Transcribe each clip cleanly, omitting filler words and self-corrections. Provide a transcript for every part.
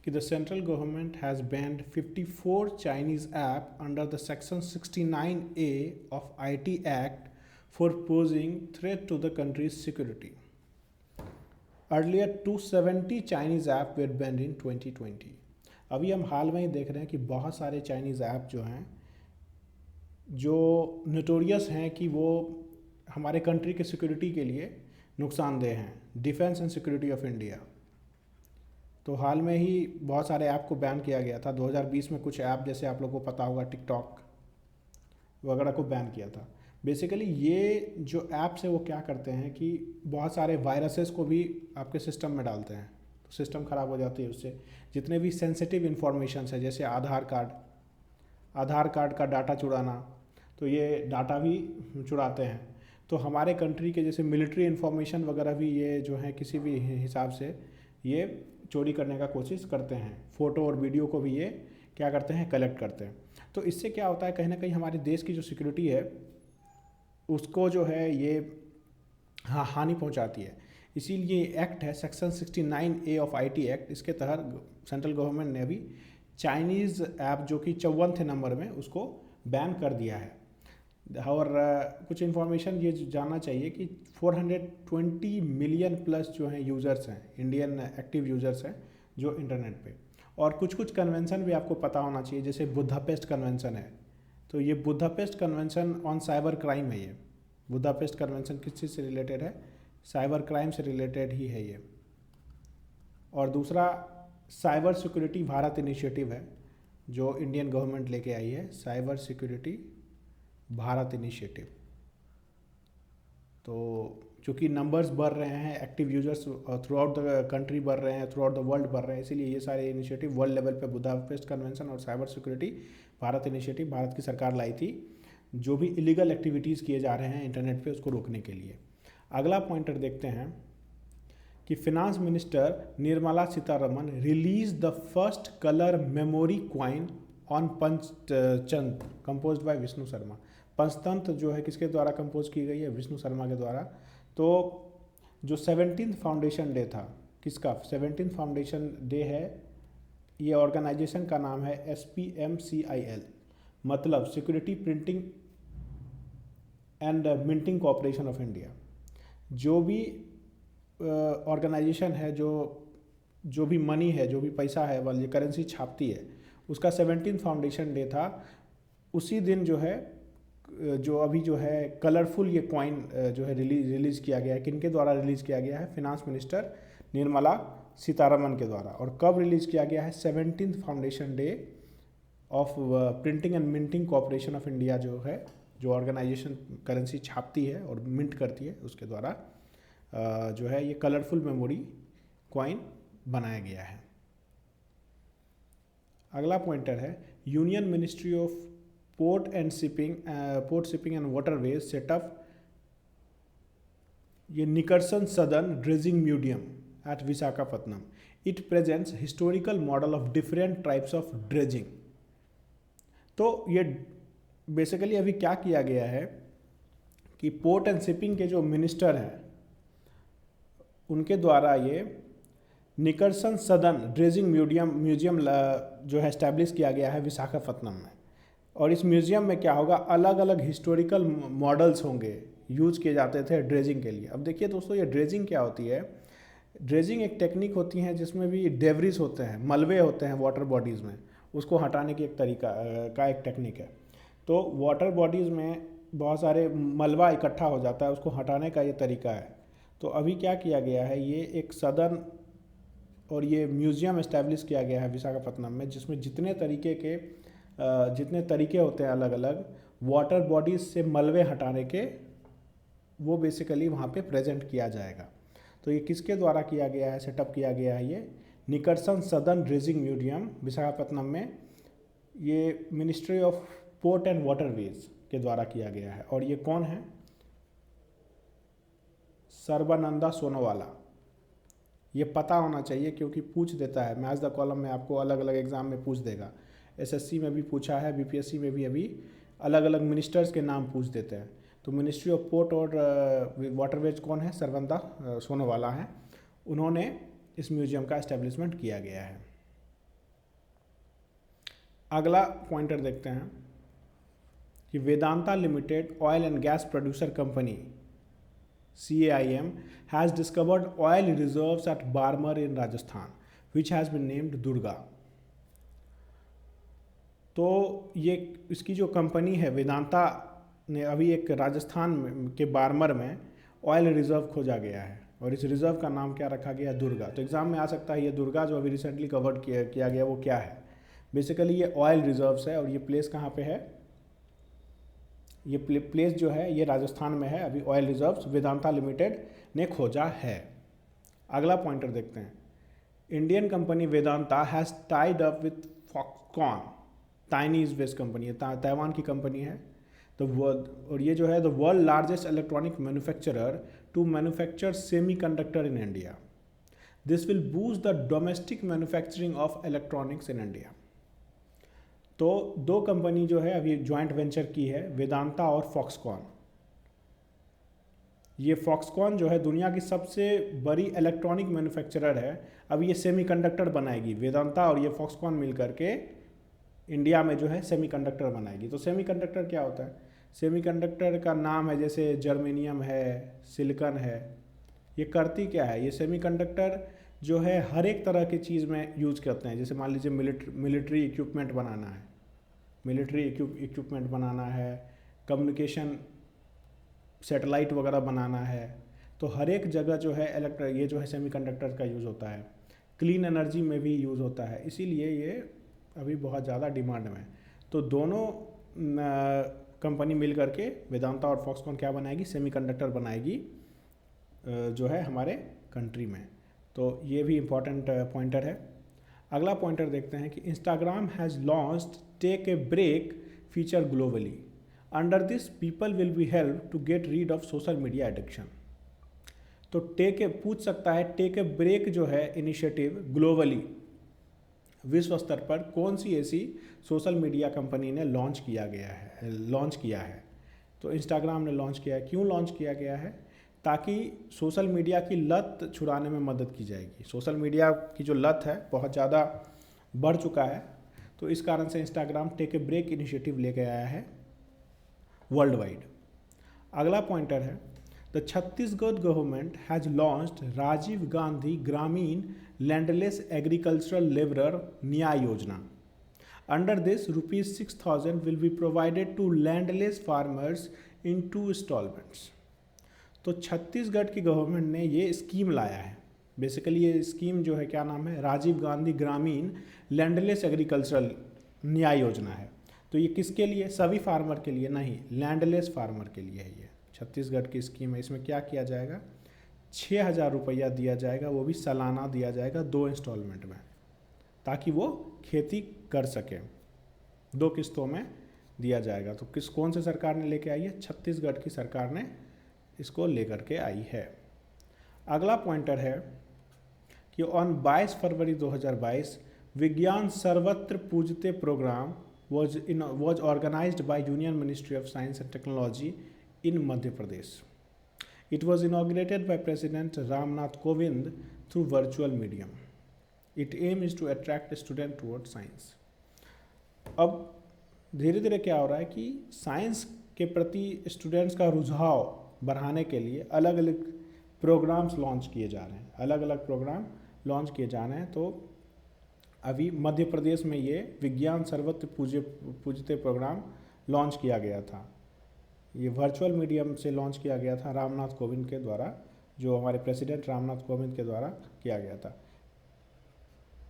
कि the central government has banned 54 Chinese app under the section 69A of IT act for posing threat to the country's security. Earlier 270 Chinese app were banned in 2020. अभी हम हाल में ही देख रहे हैं कि बहुत सारे चाइनीज़ ऐप जो हैं जो नोटोरियस हैं कि वो हमारे कंट्री के सिक्योरिटी के लिए नुकसानदेह हैं, defence and security of India. तो हाल में ही बहुत सारे ऐप को बैन किया गया था. 2020 में कुछ ऐप, जैसे आप लोगों को पता होगा टिकटॉक वगैरह को बैन किया था. बेसिकली ये जो ऐप्स है वो क्या करते हैं कि बहुत सारे वायरसेस को भी आपके सिस्टम में डालते हैं, तो सिस्टम ख़राब हो जाती है उससे. जितने भी सेंसिटिव इन्फॉर्मेशन है, जैसे आधार कार्ड का डाटा चुराना, तो ये डाटा भी चुराते हैं. तो हमारे कंट्री के जैसे मिलिट्री इन्फॉर्मेशन वगैरह भी ये जो है किसी भी हिसाब से ये चोरी करने का कोशिश करते हैं. फ़ोटो और वीडियो को भी ये क्या करते हैं, कलेक्ट करते हैं. तो इससे क्या होता है, कहीं ना कहीं हमारे देश की जो सिक्योरिटी है उसको जो है ये हानि पहुंचाती है. इसीलिए एक्ट है section 69A of IT act, इसके तहत सेंट्रल गवर्नमेंट ने अभी चाइनीज़ ऐप जो कि 54 नंबर में उसको बैन कर दिया है. और कुछ इन्फॉर्मेशन ये जानना चाहिए कि 420 मिलियन प्लस जो हैं यूज़र्स हैं, इंडियन एक्टिव यूज़र्स हैं जो इंटरनेट पे. और कुछ कुछ कन्वेंशन भी आपको पता होना चाहिए, जैसे बुदापेस्ट कन्वेंशन है. तो ये Budapest convention on cyber crime है. ये बुदापेस्ट कन्वेंशन किस चीज़ से रिलेटेड है, साइबर क्राइम से रिलेटेड ही है ये. और दूसरा साइबर सिक्योरिटी भारत इनिशिएटिव है जो इंडियन गवर्नमेंट लेके आई है, साइबर सिक्योरिटी भारत इनिशिएटिव. तो चूँकि नंबर्स बढ़ रहे हैं, active users through out the country बढ़ रहे हैं, थ्रू आउट द वर्ल्ड बढ़ रहे हैं, इसीलिए ये सारे इनिशिएटिव वर्ल्ड लेवल पे बुदापेस्ट कन्वेंशन और cyber security Bharat initiative Bharat की सरकार लाई थी, जो भी इलीगल एक्टिविटीज़ किए जा रहे हैं इंटरनेट पे उसको रोकने के लिए. अगला पॉइंटर देखते हैं कि finance minister Nirmala Sitharaman release the first colour memory coin on Panchatantra composed bye Vishnu Sharma. Panchatantra जो है किसके द्वारा कंपोज की गई है, विष्णु शर्मा के द्वारा. तो जो 17th फाउंडेशन डे था, किसका 17th फाउंडेशन डे है, ये ऑर्गेनाइजेशन का नाम है SPMCIL, मतलब security printing and minting corporation of India. जो भी ऑर्गेनाइजेशन है जो भी मनी है, जो भी पैसा है, वाली करेंसी छापती है, उसका 17th फाउंडेशन डे था. उसी दिन जो है जो अभी जो है कलरफुल ये कॉइन जो है रिलीज़ किया गया है. किनके द्वारा रिलीज़ किया गया है, फिनांस मिनिस्टर निर्मला सीतारमन के द्वारा. और कब रिलीज़ किया गया है, 17th foundation day of printing and minting corporation of India जो है, जो ऑर्गेनाइजेशन करेंसी छापती है और मिंट करती है, उसके द्वारा जो है ये कलरफुल मेमोरी कॉइन बनाया गया है. अगला पॉइंटर है union ministry of port shipping and waterways setup ये निकरसन सदन dredging museum at Visakhapatnam. It presents historical model of different types of dredging. तो ये बेसिकली अभी क्या किया गया है कि पोर्ट एंड शिपिंग के जो मिनिस्टर हैं उनके द्वारा ये निकरसन सदन ड्रेजिंग म्यूजियम जो है इस्टेब्लिश किया गया है विशाखापत्तनम में. और इस म्यूज़ियम में क्या होगा, अलग अलग हिस्टोरिकल मॉडल्स होंगे यूज़ किए जाते थे ड्रेजिंग के लिए. अब देखिए दोस्तों, ये ड्रेजिंग क्या होती है. ड्रेजिंग एक टेक्निक होती है जिसमें भी डेवरीज होते हैं, मलबे होते हैं वाटर बॉडीज़ में, उसको हटाने की एक तरीका का एक टेक्निक है. तो वाटर बॉडीज़ में बहुत सारे मलबा इकट्ठा हो जाता है, उसको हटाने का ये तरीका है. तो अभी क्या किया गया है, ये एक सदन और ये म्यूज़ियम इस्टेब्लिश किया गया है विशाखापत्तनम में, जिसमें जितने तरीके होते हैं अलग अलग वाटर बॉडीज़ से मलबे हटाने के, वो बेसिकली वहाँ पे प्रेजेंट किया जाएगा. तो ये किसके द्वारा किया गया है, सेटअप किया गया है, ये निकरसन सदन ड्रेजिंग म्यूजियम विशाखापत्तनम में, ये ministry of port and waterways के द्वारा किया गया है. और ये कौन है, सर्बानंदा सोनोवाला. ये पता होना चाहिए क्योंकि पूछ देता है, मैच द कॉलम में आपको अलग अलग एग्जाम में पूछ देगा. SSC में भी पूछा है, BPSC में भी अभी अलग अलग मिनिस्टर्स के नाम पूछ देते हैं. तो मिनिस्ट्री ऑफ पोर्ट और वाटरवेज कौन है, सर्बानंदा सोनोवाला है. उन्होंने इस म्यूजियम का इस्टेब्लिशमेंट किया गया है. अगला पॉइंटर देखते हैं कि Vedanta limited oil and gas producer company CAIM has discovered oil reserves at Barmer in Rajasthan, which has been named Durga. तो ये इसकी जो कंपनी है वेदांता ने अभी एक राजस्थान के बारमर में ऑयल रिजर्व खोजा गया है और इस रिजर्व का नाम क्या रखा गया, दुर्गा। तो एग्जाम में आ सकता है ये दुर्गा जो अभी रिसेंटली कवर्ड किया गया वो क्या है। बेसिकली ये ऑयल रिजर्व्स है और ये प्लेस कहाँ पे है, ये प्लेस जो है ये राजस्थान में है। अभी ऑयल रिजर्व्स वेदांता लिमिटेड ने खोजा है। अगला पॉइंटर देखते हैं, Indian company Vedanta has tied up with Foxconn, Chinese based company है, ताइवान की कंपनी है। द वर्ल्ड, और ये जो है the world largest electronic manufacturer to manufacture semiconductor in India. This will boost the domestic manufacturing of electronics in India. तो दो company जो है अभी जॉइंट वेंचर की है, वेदांता और फॉक्सकॉन। ये फॉक्सकॉन जो है दुनिया की सबसे बड़ी इलेक्ट्रॉनिक मैन्युफैक्चरर है। अब ये सेमीकंडक्टर बनाएगी, वेदांता और ये फॉक्सकॉन मिल करके इंडिया में जो है सेमीकंडक्टर बनाएगी। तो सेमीकंडक्टर क्या होता है, सेमीकंडक्टर का नाम है जैसे जर्मेनियम है, सिलिकॉन है। ये करती क्या है, ये सेमीकंडक्टर जो है हर एक तरह की चीज़ में यूज करते हैं। जैसे मान लीजिए मिलिट्री इक्विपमेंट बनाना है, मिलिट्री इक्विपमेंट बनाना है, कम्युनिकेशन सैटेलाइट वगैरह बनाना है, तो हर एक जगह जो है ये जो है सेमीकंडक्टर का यूज़ होता है। क्लीन एनर्जी में भी यूज़ होता है, इसीलिए ये अभी बहुत ज़्यादा डिमांड में। तो दोनों कंपनी मिल करके वेदांता और फॉक्सकॉन क्या बनाएगी, सेमीकंडक्टर बनाएगी जो है हमारे कंट्री में। तो ये भी इम्पॉर्टेंट पॉइंटर है। अगला पॉइंटर देखते हैं कि Instagram has launched take a break feature globally. Under this people will be help to get rid of social media addiction. तो पूछ सकता है टेक ए ब्रेक जो है इनिशिएटिव ग्लोबली, विश्व स्तर पर कौन सी ऐसी सोशल मीडिया कंपनी ने लॉन्च किया है। तो इंस्टाग्राम ने लॉन्च किया है। क्यों लॉन्च किया गया है, ताकि सोशल मीडिया की लत छुड़ाने में मदद की जाएगी। सोशल मीडिया की जो लत है बहुत ज़्यादा बढ़ चुका है, तो इस कारण से Instagram take a break initiative लेके आया है वर्ल्ड वाइड। अगला पॉइंटर है, the Chhattisgarh government has launched Rajiv Gandhi Gramin landless agricultural labourer Nyay Yojana. Under this ₹6,000 will be provided to landless farmers in 2 instalments. तो छत्तीसगढ़ की गवर्नमेंट ने ये स्कीम लाया है। बेसिकली ये स्कीम जो है क्या नाम है, राजीव गांधी ग्रामीण लैंडलेस एग्रीकल्चरल न्याय योजना है। तो ये किसके लिए, सभी फार्मर के लिए नहीं, लैंडलेस फार्मर के लिए है। ये छत्तीसगढ़ की स्कीम है। इसमें क्या किया जाएगा, 6,000 रुपया दिया जाएगा, वो भी सालाना दिया जाएगा 2 इंस्टॉलमेंट में, ताकि वो खेती कर सके। 2 किस्तों में दिया जाएगा। तो कौन से सरकार ने लेके आई है, छत्तीसगढ़ की सरकार ने इसको लेकर के आई है। अगला पॉइंटर है कि ऑन 22 फरवरी 2022 विज्ञान सर्वत्र पूजते programme was organized by Union Ministry of Science and Technology in Madhya Pradesh. It was inaugurated by President Ramnath Kovind through virtual medium. Its aim is to attract students towards science. अब धीरे धीरे क्या हो रहा है कि science के प्रति स्टूडेंट्स का रुझाव बढ़ाने के लिए अलग अलग प्रोग्राम्स लॉन्च किए जा रहे हैं, तो अभी मध्य प्रदेश में ये विज्ञान सर्वत्र पूजते प्रोग्राम लॉन्च किया गया था। ये वर्चुअल मीडियम से लॉन्च किया गया था रामनाथ कोविंद के द्वारा, जो हमारे प्रेसिडेंट रामनाथ कोविंद के द्वारा किया गया था।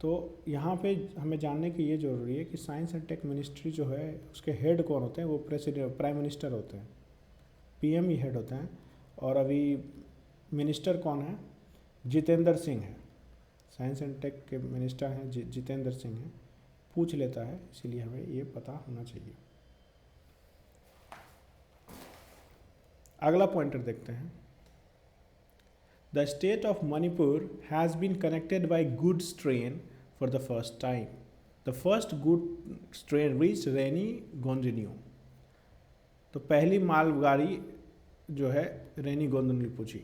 तो यहाँ पे हमें जानने की ये ज़रूरी है कि साइंस एंड टेक मिनिस्ट्री जो है उसके हेड कौन होते हैं, वो प्राइम मिनिस्टर होते हैं, PM ही हेड होते हैं। और अभी मिनिस्टर कौन है, जितेंद्र सिंह है। साइंस एंड टेक के मिनिस्टर हैं जितेंद्र सिंह हैं। पूछ लेता है, इसीलिए हमें ये पता होना चाहिए। अगला पॉइंटर देखते हैं, the state of Manipur has been connected by goods train for the first time. The first goods train reach Rani गोंजिन्यू। तो पहली मालगाड़ी जो है रैनी गोंजिन्यू पहुंची।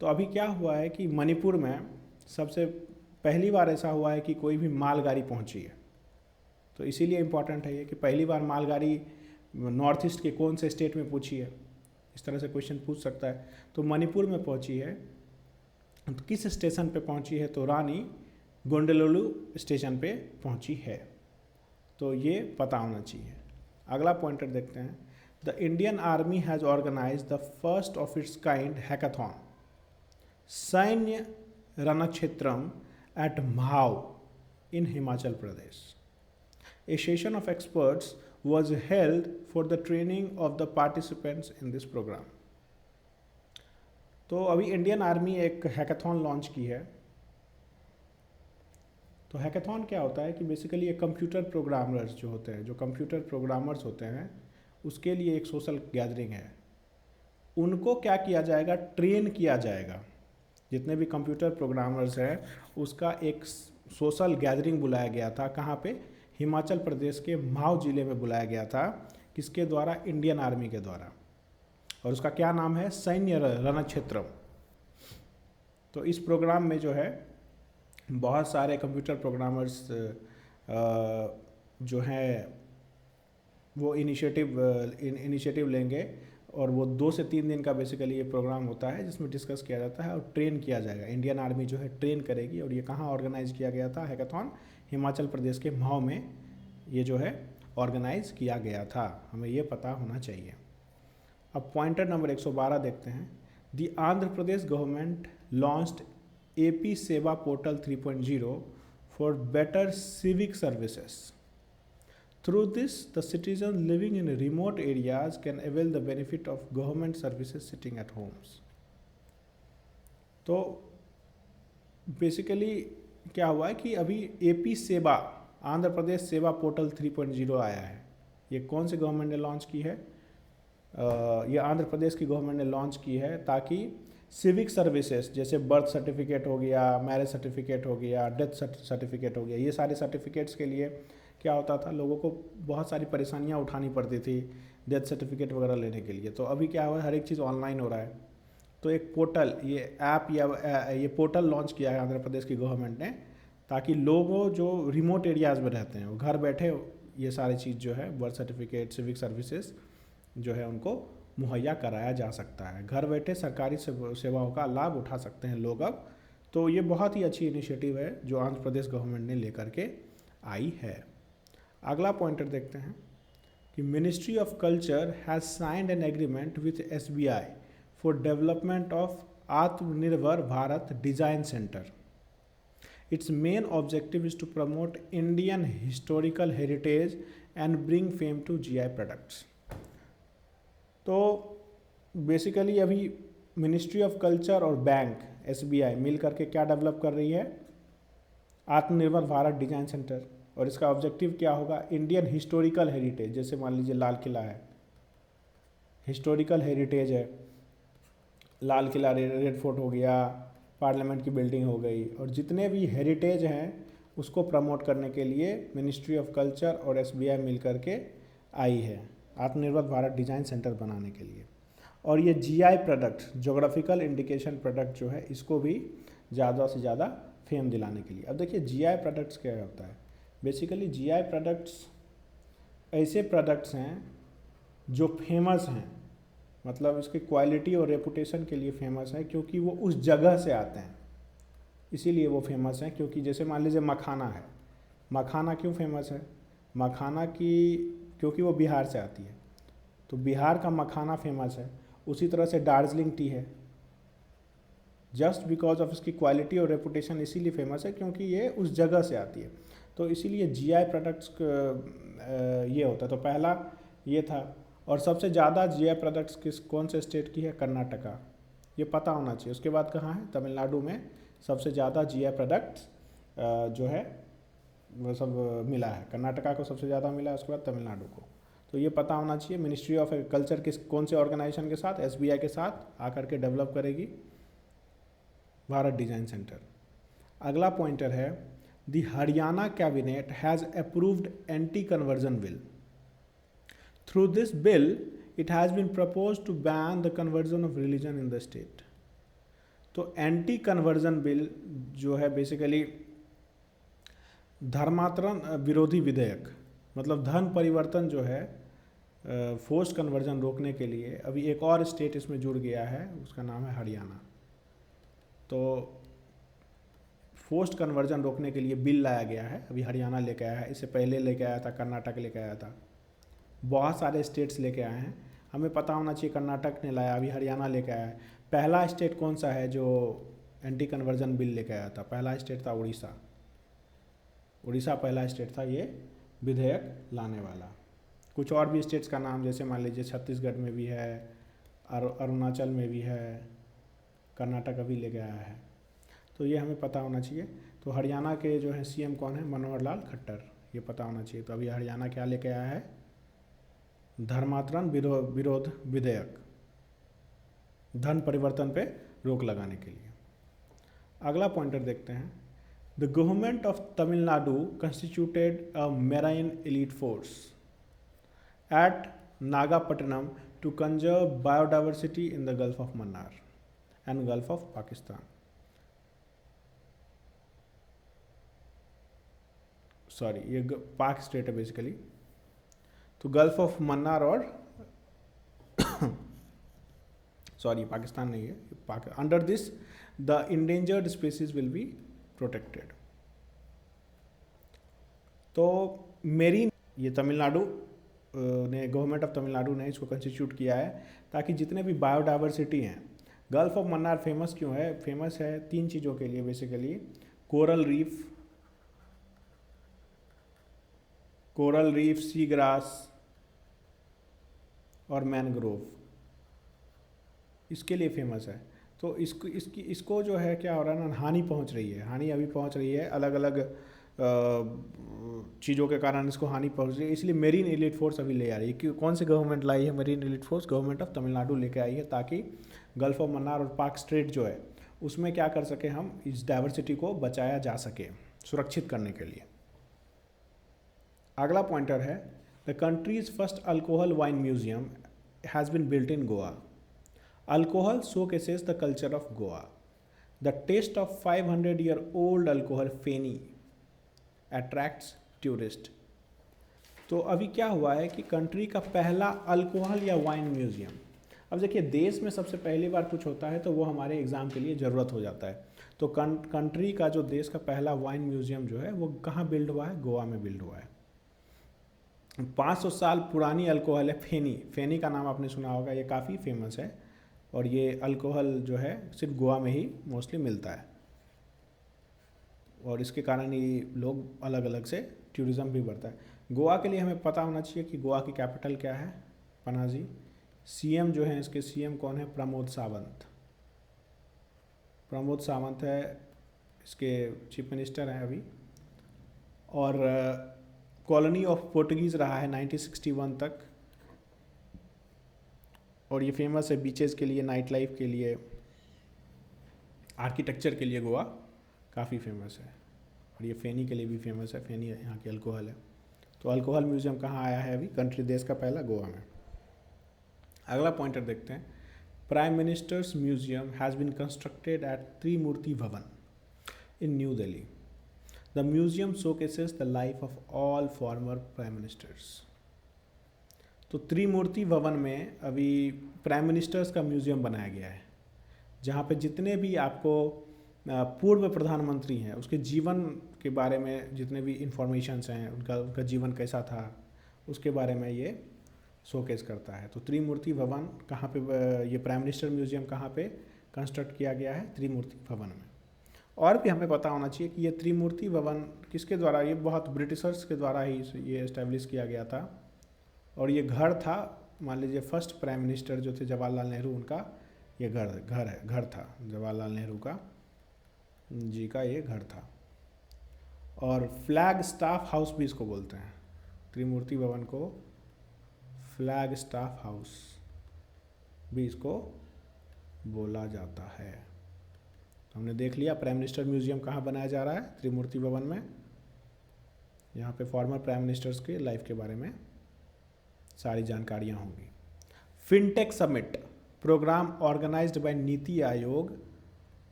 तो अभी क्या हुआ है कि मणिपुर में सबसे पहली बार ऐसा हुआ है कि कोई भी मालगाड़ी पहुंची है। तो इसीलिए इम्पॉर्टेंट है ये कि पहली बार मालगाड़ी नॉर्थ ईस्ट के कौन से स्टेट में पहुंची है, इस तरह से क्वेश्चन पूछ सकता है। तो मणिपुर में पहुंची है, तो किस स्टेशन पे पहुंची है, तो रानी गोंडलोलू स्टेशन पे पहुंची है, तो ये पता होना चाहिए। अगला पॉइंटर देखते हैं। The Indian army has organise the first of its kind hackathon Sainya Ranakshetram at Mhow in Himachal Pradesh. A session of experts was held for the training of the participants in this program. तो अभी Indian army एक hackathon launch की है। तो hackathon क्या होता है कि बेसिकली ये कंप्यूटर प्रोग्रामर्स जो होते हैं, जो कंप्यूटर प्रोग्रामर्स होते हैं, उसके लिए एक सोशल गैदरिंग है। उनको क्या किया जाएगा, ट्रेन किया जाएगा। जितने भी कंप्यूटर प्रोग्रामर्स हैं उसका एक सोशल गैदरिंग बुलाया गया था। कहाँ पे, हिमाचल प्रदेश के म्हाऊ जिले में बुलाया गया था। किसके द्वारा, इंडियन आर्मी के द्वारा, और उसका क्या नाम है, सैन्य रणक्षेत्रम। तो इस प्रोग्राम में जो है बहुत सारे कंप्यूटर प्रोग्रामर्स जो हैं वो इनिशिएटिव लेंगे, और वो 2 से 3 दिन का बेसिकली ये प्रोग्राम होता है जिसमें डिस्कस किया जाता है और ट्रेन किया जाएगा। इंडियन आर्मी जो है ट्रेन करेगी। और ये कहाँ ऑर्गेनाइज किया गया था हैकाथॉन, हिमाचल प्रदेश के म्हाऊ में ये जो है ऑर्गेनाइज किया गया था। हमें ये पता होना चाहिए। अब पॉइंटर नंबर 112 देखते हैं। The Andhra Pradesh government launched AP सेवा portal 3.0 for better civic services. Through this, the citizens living in remote areas can avail the benefit of government services sitting at homes. तो बेसिकली क्या हुआ है कि अभी AP सेवा, आंध्र प्रदेश सेवा पोर्टल 3.0 आया है। ये कौन से गवर्नमेंट ने लॉन्च की है, ये आंध्र प्रदेश की गवर्नमेंट ने लॉन्च की है, ताकि सिविक सर्विसेज जैसे बर्थ सर्टिफिकेट हो गया, मैरिज सर्टिफिकेट हो गया, डेथ सर्टिफिकेट हो गया, ये सारे सर्टिफिकेट्स के लिए क्या होता था, लोगों को बहुत सारी परेशानियां उठानी पड़ती थी डेथ सर्टिफिकेट वगैरह लेने के लिए। तो अभी क्या हुआ है, हर एक चीज़ ऑनलाइन हो रहा है। तो एक पोर्टल, ये ऐप या ये पोर्टल लॉन्च किया है आंध्र प्रदेश की गवर्नमेंट ने, ताकि लोगों जो रिमोट एरियाज़ में रहते हैं वो घर बैठे ये सारी चीज़ जो है बर्थ सर्टिफिकेट, सिविक सर्विसेज जो है उनको मुहैया कराया जा सकता है। घर बैठे सरकारी सेवाओं का लाभ उठा सकते हैं लोग अब। तो ये बहुत ही अच्छी इनिशिएटिव है जो आंध्र प्रदेश गवर्नमेंट ने लेकर के आई है। अगला पॉइंटर देखते हैं कि ministry of culture has signed an agreement with SBI for development of Atmanirbhar Bharat design centre. It's main objective is to promote Indian historical heritage and bring fame to GI products. तो basically अभी ministry of culture और bank SBI मिल करके क्या develop कर रही है, आत्मनिर्भर भारत डिजाइन सेंटर। और इसका ऑब्जेक्टिव क्या होगा, इंडियन हिस्टोरिकल हेरिटेज, जैसे मान लीजिए लाल किला है, हिस्टोरिकल हेरिटेज है, लाल किला, रेड फोर्ट हो गया, पार्लियामेंट की बिल्डिंग हो गई, और जितने भी हेरिटेज हैं उसको प्रमोट करने के लिए मिनिस्ट्री ऑफ कल्चर और SBI मिल करके आई है आत्मनिर्भर भारत डिजाइन सेंटर बनाने के लिए। और ये GI product, geographical indication product जो है, इसको भी ज़्यादा से ज़्यादा फेम दिलाने के लिए। अब देखिए GI प्रोडक्ट्स क्या होता है। बेसिकली GI प्रोडक्ट्स ऐसे प्रोडक्ट्स हैं जो फेमस हैं, मतलब इसकी क्वालिटी और रेपुटेशन के लिए फेमस है, क्योंकि वो उस जगह से आते हैं, इसीलिए वो फेमस हैं। क्योंकि जैसे मान लीजिए मखाना है, मखाना क्यों फेमस है, मखाना की क्योंकि वो बिहार से आती है, तो बिहार का मखाना फेमस है। उसी तरह से दार्जिलिंग टी है, जस्ट बिकॉज ऑफ इसकी क्वालिटी और रेपुटेशन इसीलिए फेमस है क्योंकि ये उस जगह से आती है। तो इसीलिए GI प्रोडक्ट्स ये होता है। तो पहला ये था। और सबसे ज़्यादा GI प्रोडक्ट्स कौन से स्टेट की है, कर्नाटका, ये पता होना चाहिए। उसके बाद कहाँ है, तमिलनाडु में सबसे ज़्यादा GI प्रोडक्ट्स जो है वो सब मिला है। कर्नाटका को सबसे ज़्यादा मिला है, उसके बाद तमिलनाडु को। तो ये पता होना चाहिए। मिनिस्ट्री ऑफ कल्चर किस कौन से ऑर्गेनाइजेशन के साथ, SBI के साथ आकर के डेवलप करेगी भारत डिजाइन सेंटर। अगला पॉइंटर है, the Haryana cabinet has approved anti conversion bill. Through this bill it has been propose to ban the conversion of religion in the state. तो एंटी कन्वर्जन बिल जो है बेसिकली धर्मांतरण विरोधी विधेयक, मतलब धन परिवर्तन जो है, फोर्स्ड कन्वर्जन रोकने के लिए अभी एक और स्टेट इसमें जुड़ गया है, उसका नाम है हरियाणा। तो फोर्स्ड कन्वर्जन रोकने के लिए बिल लाया गया है, अभी हरियाणा लेके आया है, इससे पहले लेके आया था कर्नाटक लेके आया था, बहुत सारे स्टेट्स लेके आए हैं। हमें पता होना चाहिए कर्नाटक ने लाया, अभी हरियाणा लेके आया है। पहला स्टेट कौन सा है जो एंटी कन्वर्जन बिल लेके आया था? पहला स्टेट था उड़ीसा। उड़ीसा पहला स्टेट था ये विधेयक लाने वाला। कुछ और भी स्टेट्स का नाम, जैसे मान लीजिए छत्तीसगढ़ में भी है, अरुणाचल में भी है, कर्नाटक अभी लेके आया है, तो ये हमें पता होना चाहिए। तो हरियाणा के जो है सीएम कौन है? मनोहर लाल खट्टर, ये पता होना चाहिए। तो अभी हरियाणा क्या लेके आया है? धर्मांतरण विरोध विधेयक, धन परिवर्तन पे रोक लगाने के लिए। अगला पॉइंटर देखते हैं। The government of Tamil Nadu constituted a marine elite force at Nagapattinam to conserve biodiversity in the gulf of Mannar and gulf of Pakistan. Sorry, ये पाक स्टेट है बेसिकली। तो गल्फ ऑफ मन्नार और सॉरी पाकिस्तान नहीं है, under this the endangered species will be protected. तो marine, ये तमिलनाडु ने, government of Tamil Nadu ने इसको कंस्टिट्यूट किया है ताकि जितने भी बायोडाइवर्सिटी हैं, गल्फ ऑफ मन्नार फेमस क्यों है? फेमस है तीन चीज़ों के लिए basically. Coral reef, sea grass और मैनग्रोव, इसके लिए फेमस है। तो इसको जो है क्या हो रहा है ना, हानि पहुंच रही है, हानि अभी पहुंच रही है, अलग अलग चीज़ों के कारण इसको हानि पहुंच रही है। इसलिए मेरीन एलीट फोर्स अभी ले आ रही है। कि कौन सी गवर्नमेंट लाई है marine elite force? Government of Tamil Nadu लेके आई है, ताकि गल्फ ऑफ मन्नार और पाक स्ट्रेट जो है उसमें क्या कर सके हम, इस डाइवर्सिटी को बचाया जा सके, सुरक्षित करने के लिए। अगला पॉइंटर है, the country's first alcohol wine museum has been built in Goa. Alcohol showcases the culture of Goa. The taste of 500-year-old alcohol feni attracts tourists. तो अभी क्या हुआ है कि कंट्री का पहला अल्कोहल या वाइन म्यूजियम। अब देखिए, देश में सबसे पहली बार कुछ होता है तो वो हमारे एग्ज़ाम के लिए ज़रूरत हो जाता है। तो कंट्री का जो देश का पहला वाइन म्यूजियम जो है वो कहाँ बिल्ड हुआ है? गोवा में बिल्ड हुआ है। 500 साल पुरानी अल्कोहल है फेनी। फेनी का नाम आपने सुना होगा, ये काफ़ी फेमस है और ये अल्कोहल जो है सिर्फ गोवा में ही मोस्टली मिलता है और इसके कारण ही लोग अलग अलग से टूरिज़्म भी बढ़ता है। गोवा के लिए हमें पता होना चाहिए कि गोवा की कैपिटल क्या है? पनाजी। सीएम जो है, इसके सीएम कौन है? प्रमोद सावंत। प्रमोद सावंत है इसके चीफ मिनिस्टर हैं अभी। और कॉलोनी ऑफ पोर्टुगीज़ रहा है 1961 तक। और ये फेमस है बीचेस के लिए, नाइट लाइफ के लिए, आर्किटेक्चर के लिए गोवा काफ़ी फेमस है। और ये फेनी के लिए भी फेमस है, फेनी यहाँ की अल्कोहल है। तो अल्कोहल म्यूजियम कहाँ आया है? अभी कंट्री देश का पहला गोवा में। अगला पॉइंटर देखते हैं। Prime minister's museum has been constructed at Trimurti Bhavan in new Delhi. The museum showcases the life of all former prime ministers. तो त्रिमूर्ति भवन में अभी प्राइम मिनिस्टर्स का म्यूज़ियम बनाया गया है, जहाँ पे जितने भी आपको पूर्व प्रधानमंत्री हैं उसके जीवन के बारे में जितने भी इंफॉर्मेशंस हैं, उनका जीवन कैसा था, उसके बारे में ये शोकेस करता है। तो त्रिमूर्ति भवन कहाँ पे, ये प्राइम मिनिस्टर म्यूज़ियम कहाँ पे कंस्ट्रक्ट किया गया है? त्रिमूर्ति भवन में। और भी हमें पता होना चाहिए कि ये त्रिमूर्ति भवन किसके द्वारा, ये बहुत ब्रिटिशर्स के द्वारा ही ये इस्टेब्लिश किया गया था। और ये घर था, मान लीजिए फर्स्ट प्राइम मिनिस्टर जो थे जवाहरलाल नेहरू, उनका ये घर था, जवाहरलाल नेहरू का जी का ये घर था। और फ्लैग स्टाफ हाउस भी इसको बोलते हैं, त्रिमूर्ति भवन को फ्लैग स्टाफ हाउस भी इसको बोला जाता है। तो हमने देख लिया प्राइम मिनिस्टर म्यूजियम कहाँ बनाया जा रहा है? त्रिमूर्ति भवन में। यहाँ पे फॉर्मर प्राइम मिनिस्टर्स के लाइफ के बारे में सारी जानकारियाँ होंगी। Fintech summit programme organised by Niti Aayog,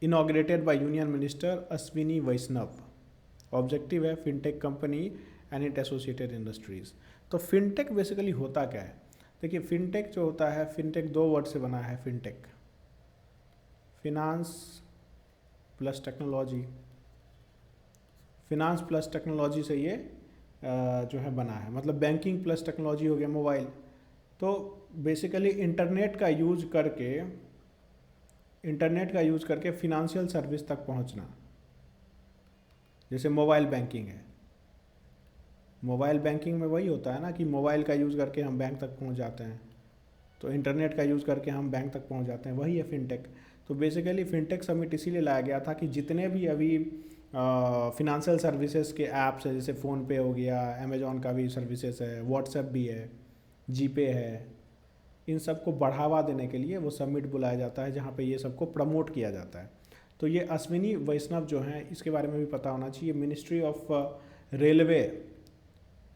inaugurated by union minister Ashwini Vaishnaw. Objective है fintech company and it associated industries. तो फिनटेक बेसिकली होता क्या है? देखिए, फिनटेक जो होता है, फिनटेक दो वर्ड से बना है। Fintech, finance plus technology, finance plus technology से ये जो है बना है, मतलब बैंकिंग प्लस टेक्नोलॉजी हो गया मोबाइल। तो बेसिकली इंटरनेट का यूज करके फिनेंशियल सर्विस तक पहुंचना, जैसे मोबाइल बैंकिंग है। मोबाइल बैंकिंग में वही होता है ना कि मोबाइल का यूज़ करके हम बैंक तक पहुंच जाते हैं, तो इंटरनेट का यूज़ करके हम बैंक तक पहुंच जाते हैं, वही है फिनटेक। तो बेसिकली फिनटेक समिट इसीलिए लाया गया था कि जितने भी अभी फिनेंशियल सर्विसेज के ऐप्स है, जैसे फ़ोनपे हो गया, अमेजॉन का भी सर्विसेज है, व्हाट्सएप भी है, जीपे है, इन सबको बढ़ावा देने के लिए वो समिट बुलाया जाता है, जहाँ पे ये सबको प्रमोट किया जाता है। तो ये अश्विनी वैष्णव जो हैं, इसके बारे में भी पता होना चाहिए। मिनिस्ट्री ऑफ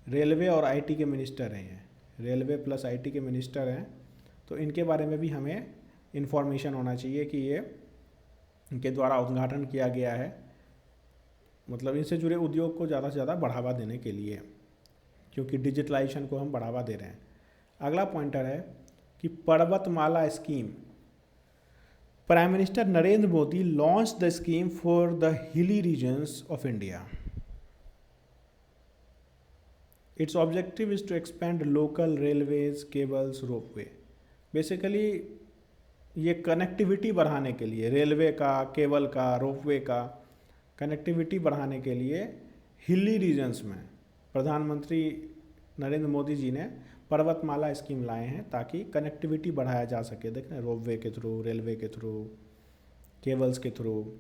रेलवे और आईटी के मिनिस्टर हैं, ये रेलवे प्लस आईटी के मिनिस्टर हैं। तो इनके बारे में भी हमें इन्फॉर्मेशन होना चाहिए कि ये इनके द्वारा उद्घाटन किया गया है, मतलब इनसे जुड़े उद्योग को ज़्यादा से ज़्यादा बढ़ावा देने के लिए, क्योंकि डिजिटलाइजेशन को हम बढ़ावा दे रहे हैं। अगला पॉइंटर है कि Parvatmala scheme. Prime minister Narendra Modi launch the scheme for the hilly regions of India. Its objective is to expand local railways, cables, ropeway. Basically ये कनेक्टिविटी बढ़ाने के लिए, रेलवे का, केबल का, रोपवे का कनेक्टिविटी बढ़ाने के लिए हिली रीजन्स में प्रधानमंत्री नरेंद्र मोदी जी ने पर्वतमाला स्कीम लाए हैं, ताकि कनेक्टिविटी बढ़ाया जा सके। देखें, रोपवे के थ्रू, रेलवे के थ्रू, केबल्स के थ्रू।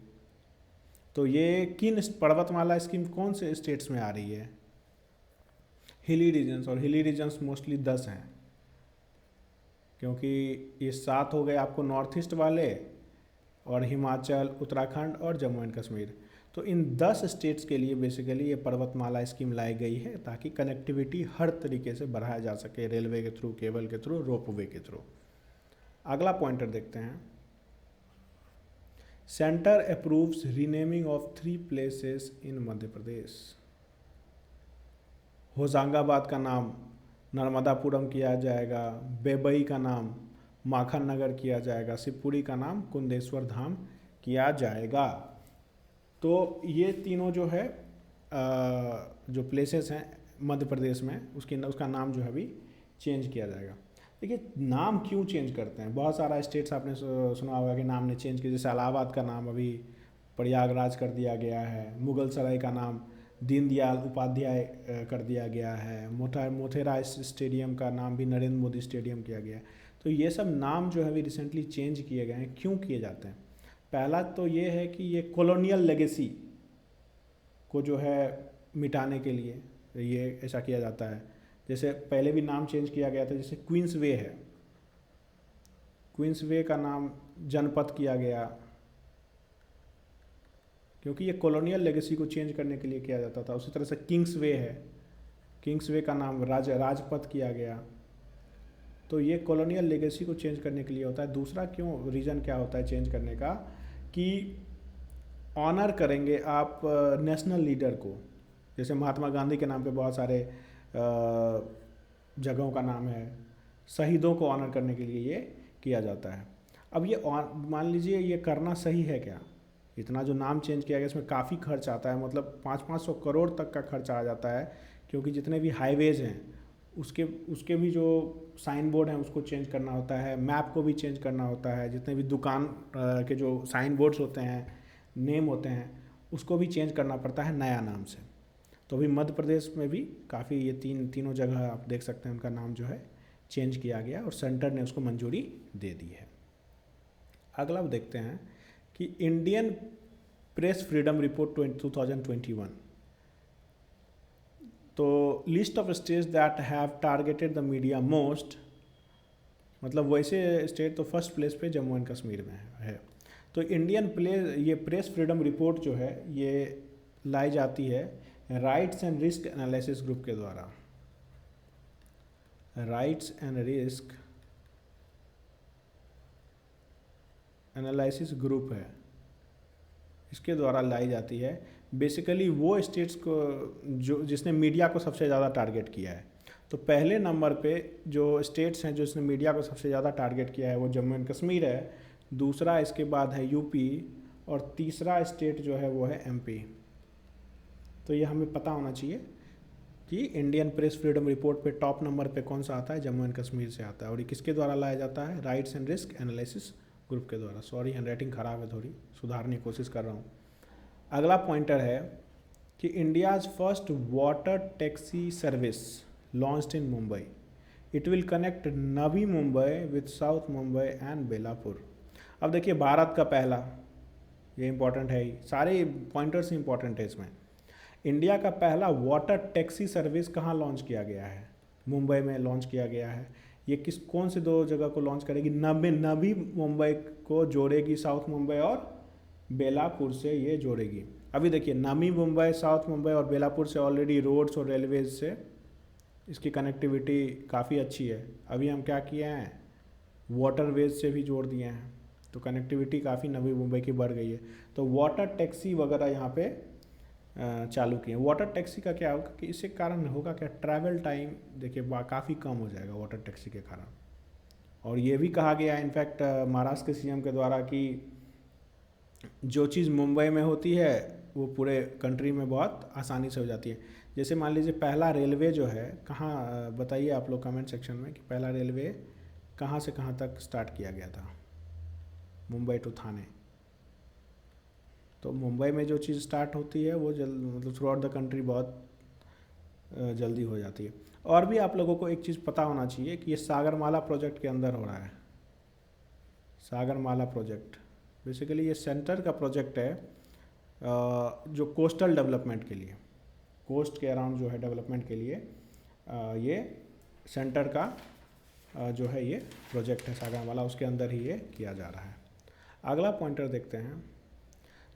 तो ये किन पर्वतमाला स्कीम कौन से स्टेट्स में आ रही है? हिली रीजन्स, और हिली रीजन्स मोस्टली 10 हैं, क्योंकि ये 7 हो गए आपको नॉर्थ ईस्ट वाले, और हिमाचल, उत्तराखंड और जम्मू एंड कश्मीर। तो इन 10 स्टेट्स के लिए बेसिकली ये पर्वतमाला स्कीम लाई गई है, ताकि कनेक्टिविटी हर तरीके से बढ़ाया जा सके, रेलवे के थ्रू, केबल के थ्रू, रोपवे के थ्रू। अगला पॉइंटर देखते हैं। Centre approves renaming of 3 places in Madhya Pradesh. Hoshangabad का नाम नर्मदापुरम किया जाएगा, बेबई का नाम माखन नगर किया जाएगा, शिवपुरी का नाम कुंदेश्वर धाम किया जाएगा। तो ये तीनों जो है जो प्लेसेस हैं मध्य प्रदेश में, उसका नाम जो है अभी चेंज किया जाएगा। देखिए, नाम क्यों चेंज करते हैं? बहुत सारा स्टेट्स आपने सुना होगा कि नाम ने चेंज किया। जैसे इलाहाबाद का नाम अभी प्रयागराज कर दिया गया है, मुगल सराय का नाम दीनदयाल उपाध्याय कर दिया गया है, मोटेरा स्टेडियम का नाम भी नरेंद्र मोदी स्टेडियम किया गया है। तो ये सब नाम जो है अभी रिसेंटली चेंज किए गए हैं। क्यों किए जाते हैं? पहला तो ये है कि ये कॉलोनियल लेगेसी को जो है मिटाने के लिए ये ऐसा किया जाता है। जैसे पहले भी नाम चेंज किया गया था, जैसे क्वींस वे है, क्वींस वे का नाम जनपथ किया गया, क्योंकि ये कॉलोनियल लेगेसी को चेंज करने के लिए किया जाता था। उसी तरह से किंग्स वे है, किंग्स वे का नाम राजपथ किया गया। तो ये कॉलोनियल लेगेसी को चेंज करने के लिए होता है। दूसरा क्यों रीज़न क्या होता है चेंज करने का, कि ऑनर करेंगे आप नेशनल लीडर को। जैसे महात्मा गांधी के नाम पे बहुत सारे जगहों का नाम है, शहीदों को ऑनर करने के लिए ये किया जाता है। अब ये मान लीजिए ये करना सही है क्या? इतना जो नाम चेंज किया गया इसमें काफ़ी खर्च आता है, मतलब 500-500 करोड़ तक का खर्च आ जाता है, क्योंकि जितने भी हाईवेज़ हैं उसके भी जो साइन बोर्ड हैं उसको चेंज करना होता है, मैप को भी चेंज करना होता है, जितने भी दुकान के जो साइन बोर्ड्स होते हैं, नेम होते हैं, उसको भी चेंज करना पड़ता है नया नाम से। तो अभी मध्य प्रदेश में भी काफ़ी ये तीनों जगह आप देख सकते हैं उनका नाम जो है चेंज किया गया, और सेंटर ने उसको मंजूरी दे दी है। अगला देखते हैं कि इंडियन प्रेस फ्रीडम रिपोर्ट 2021। तो list of states that have targeted the media most, मतलब वैसे स्टेट तो फर्स्ट प्लेस पे जम्मू एंड कश्मीर में है। तो ये प्रेस फ्रीडम रिपोर्ट जो है ये लाई जाती है rights and risk analysis group के द्वारा। Rights and risk analysis group है, इसके द्वारा लाई जाती है। बेसिकली वो स्टेट्स को जो जिसने मीडिया को सबसे ज़्यादा टारगेट किया है। तो पहले नंबर पे जो स्टेट्स हैं जो इसने मीडिया को सबसे ज़्यादा टारगेट किया है वो जम्मू एंड कश्मीर है, दूसरा इसके बाद है यूपी, और तीसरा स्टेट जो है वो है एमपी। तो ये हमें पता होना चाहिए कि इंडियन प्रेस फ्रीडम रिपोर्ट पे टॉप नंबर पे कौन सा आता है, जम्मू एंड कश्मीर से आता है। और ये किसके द्वारा लाया जाता है, rights and risk analysis group के द्वारा। सॉरी हैंडराइटिंग ख़राब है, थोड़ी सुधारने की कोशिश कर रहा हूँ। अगला पॉइंटर है कि India's first water taxi service launched in Mumbai. It will connect Navi Mumbai with south Mumbai and Belapur. अब देखिए, भारत का पहला, ये इंपॉर्टेंट है ही, सारे पॉइंटर्स इंपॉर्टेंट है इसमें। इंडिया का पहला वाटर टैक्सी सर्विस कहाँ लॉन्च किया गया है, मुंबई में लॉन्च किया गया है। ये कौन से दो जगह को लॉन्च करेगी, नवी मुंबई को जोड़ेगी साउथ मुंबई और बेलापुर से ये जोड़ेगी। अभी देखिए, नवी मुंबई, साउथ मुंबई और बेलापुर से ऑलरेडी रोड्स और रेलवेज से इसकी कनेक्टिविटी काफ़ी अच्छी है। अभी हम क्या किए हैं, वाटरवेज से भी जोड़ दिए हैं, तो कनेक्टिविटी काफ़ी नवी मुंबई की बढ़ गई है। तो वाटर टैक्सी वगैरह यहाँ पे चालू किए। वाटर टैक्सी का क्या होगा कि इससे कारण होगा क्या, ट्रैवल टाइम देखिए काफ़ी कम हो जाएगा वाटर टैक्सी के कारण। और ये भी कहा गया इनफैक्ट महाराष्ट्र के सीएम के द्वारा कि जो चीज़ मुंबई में होती है वो पूरे कंट्री में बहुत आसानी से हो जाती है। जैसे मान लीजिए पहला रेलवे जो है कहाँ, बताइए आप लोग कमेंट सेक्शन में कि पहला रेलवे कहाँ से कहाँ तक स्टार्ट किया गया था, मुंबई टू थाने। तो मुंबई में जो चीज़ स्टार्ट होती है वो मतलब थ्रू आउट द कंट्री बहुत जल्दी हो जाती है। और भी आप लोगों को एक चीज़ पता होना चाहिए कि ये सागरमाला प्रोजेक्ट के अंदर हो रहा है। सागरमाला प्रोजेक्ट बेसिकली ये सेंटर का प्रोजेक्ट है जो कोस्टल डेवलपमेंट के लिए, कोस्ट के अराउंड जो है डेवलपमेंट के लिए ये सेंटर का जो है ये प्रोजेक्ट है सागरमाला, उसके अंदर ही ये किया जा रहा है। अगला पॉइंटर देखते हैं।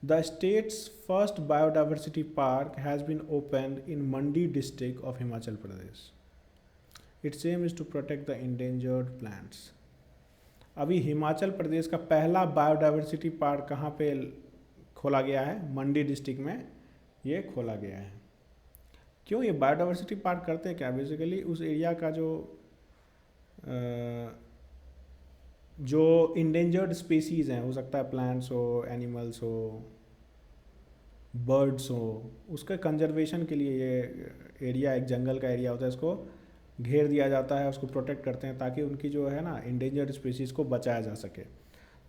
The state's first biodiversity park has been opened in Mandi district of Himachal Pradesh. Its aim is to protect the endangered plants. अभी हिमाचल प्रदेश का पहला बायोडाइवर्सिटी पार्क कहाँ पे खोला गया है, मंडी डिस्ट्रिक्ट में ये खोला गया है। क्यों ये बायोडाइवर्सिटी पार्क करते हैं क्या, बेसिकली उस एरिया का जो इंडेंजर्ड स्पीसीज़ हैं, हो सकता है प्लांट्स हो, एनिमल्स हो, बर्ड्स हो, उसके कंजर्वेशन के लिए ये एरिया एक जंगल का एरिया होता है, इसको घेर दिया जाता है, उसको प्रोटेक्ट करते हैं ताकि उनकी जो है ना इंडेंजर्ड स्पीसीज़ को बचाया जा सके।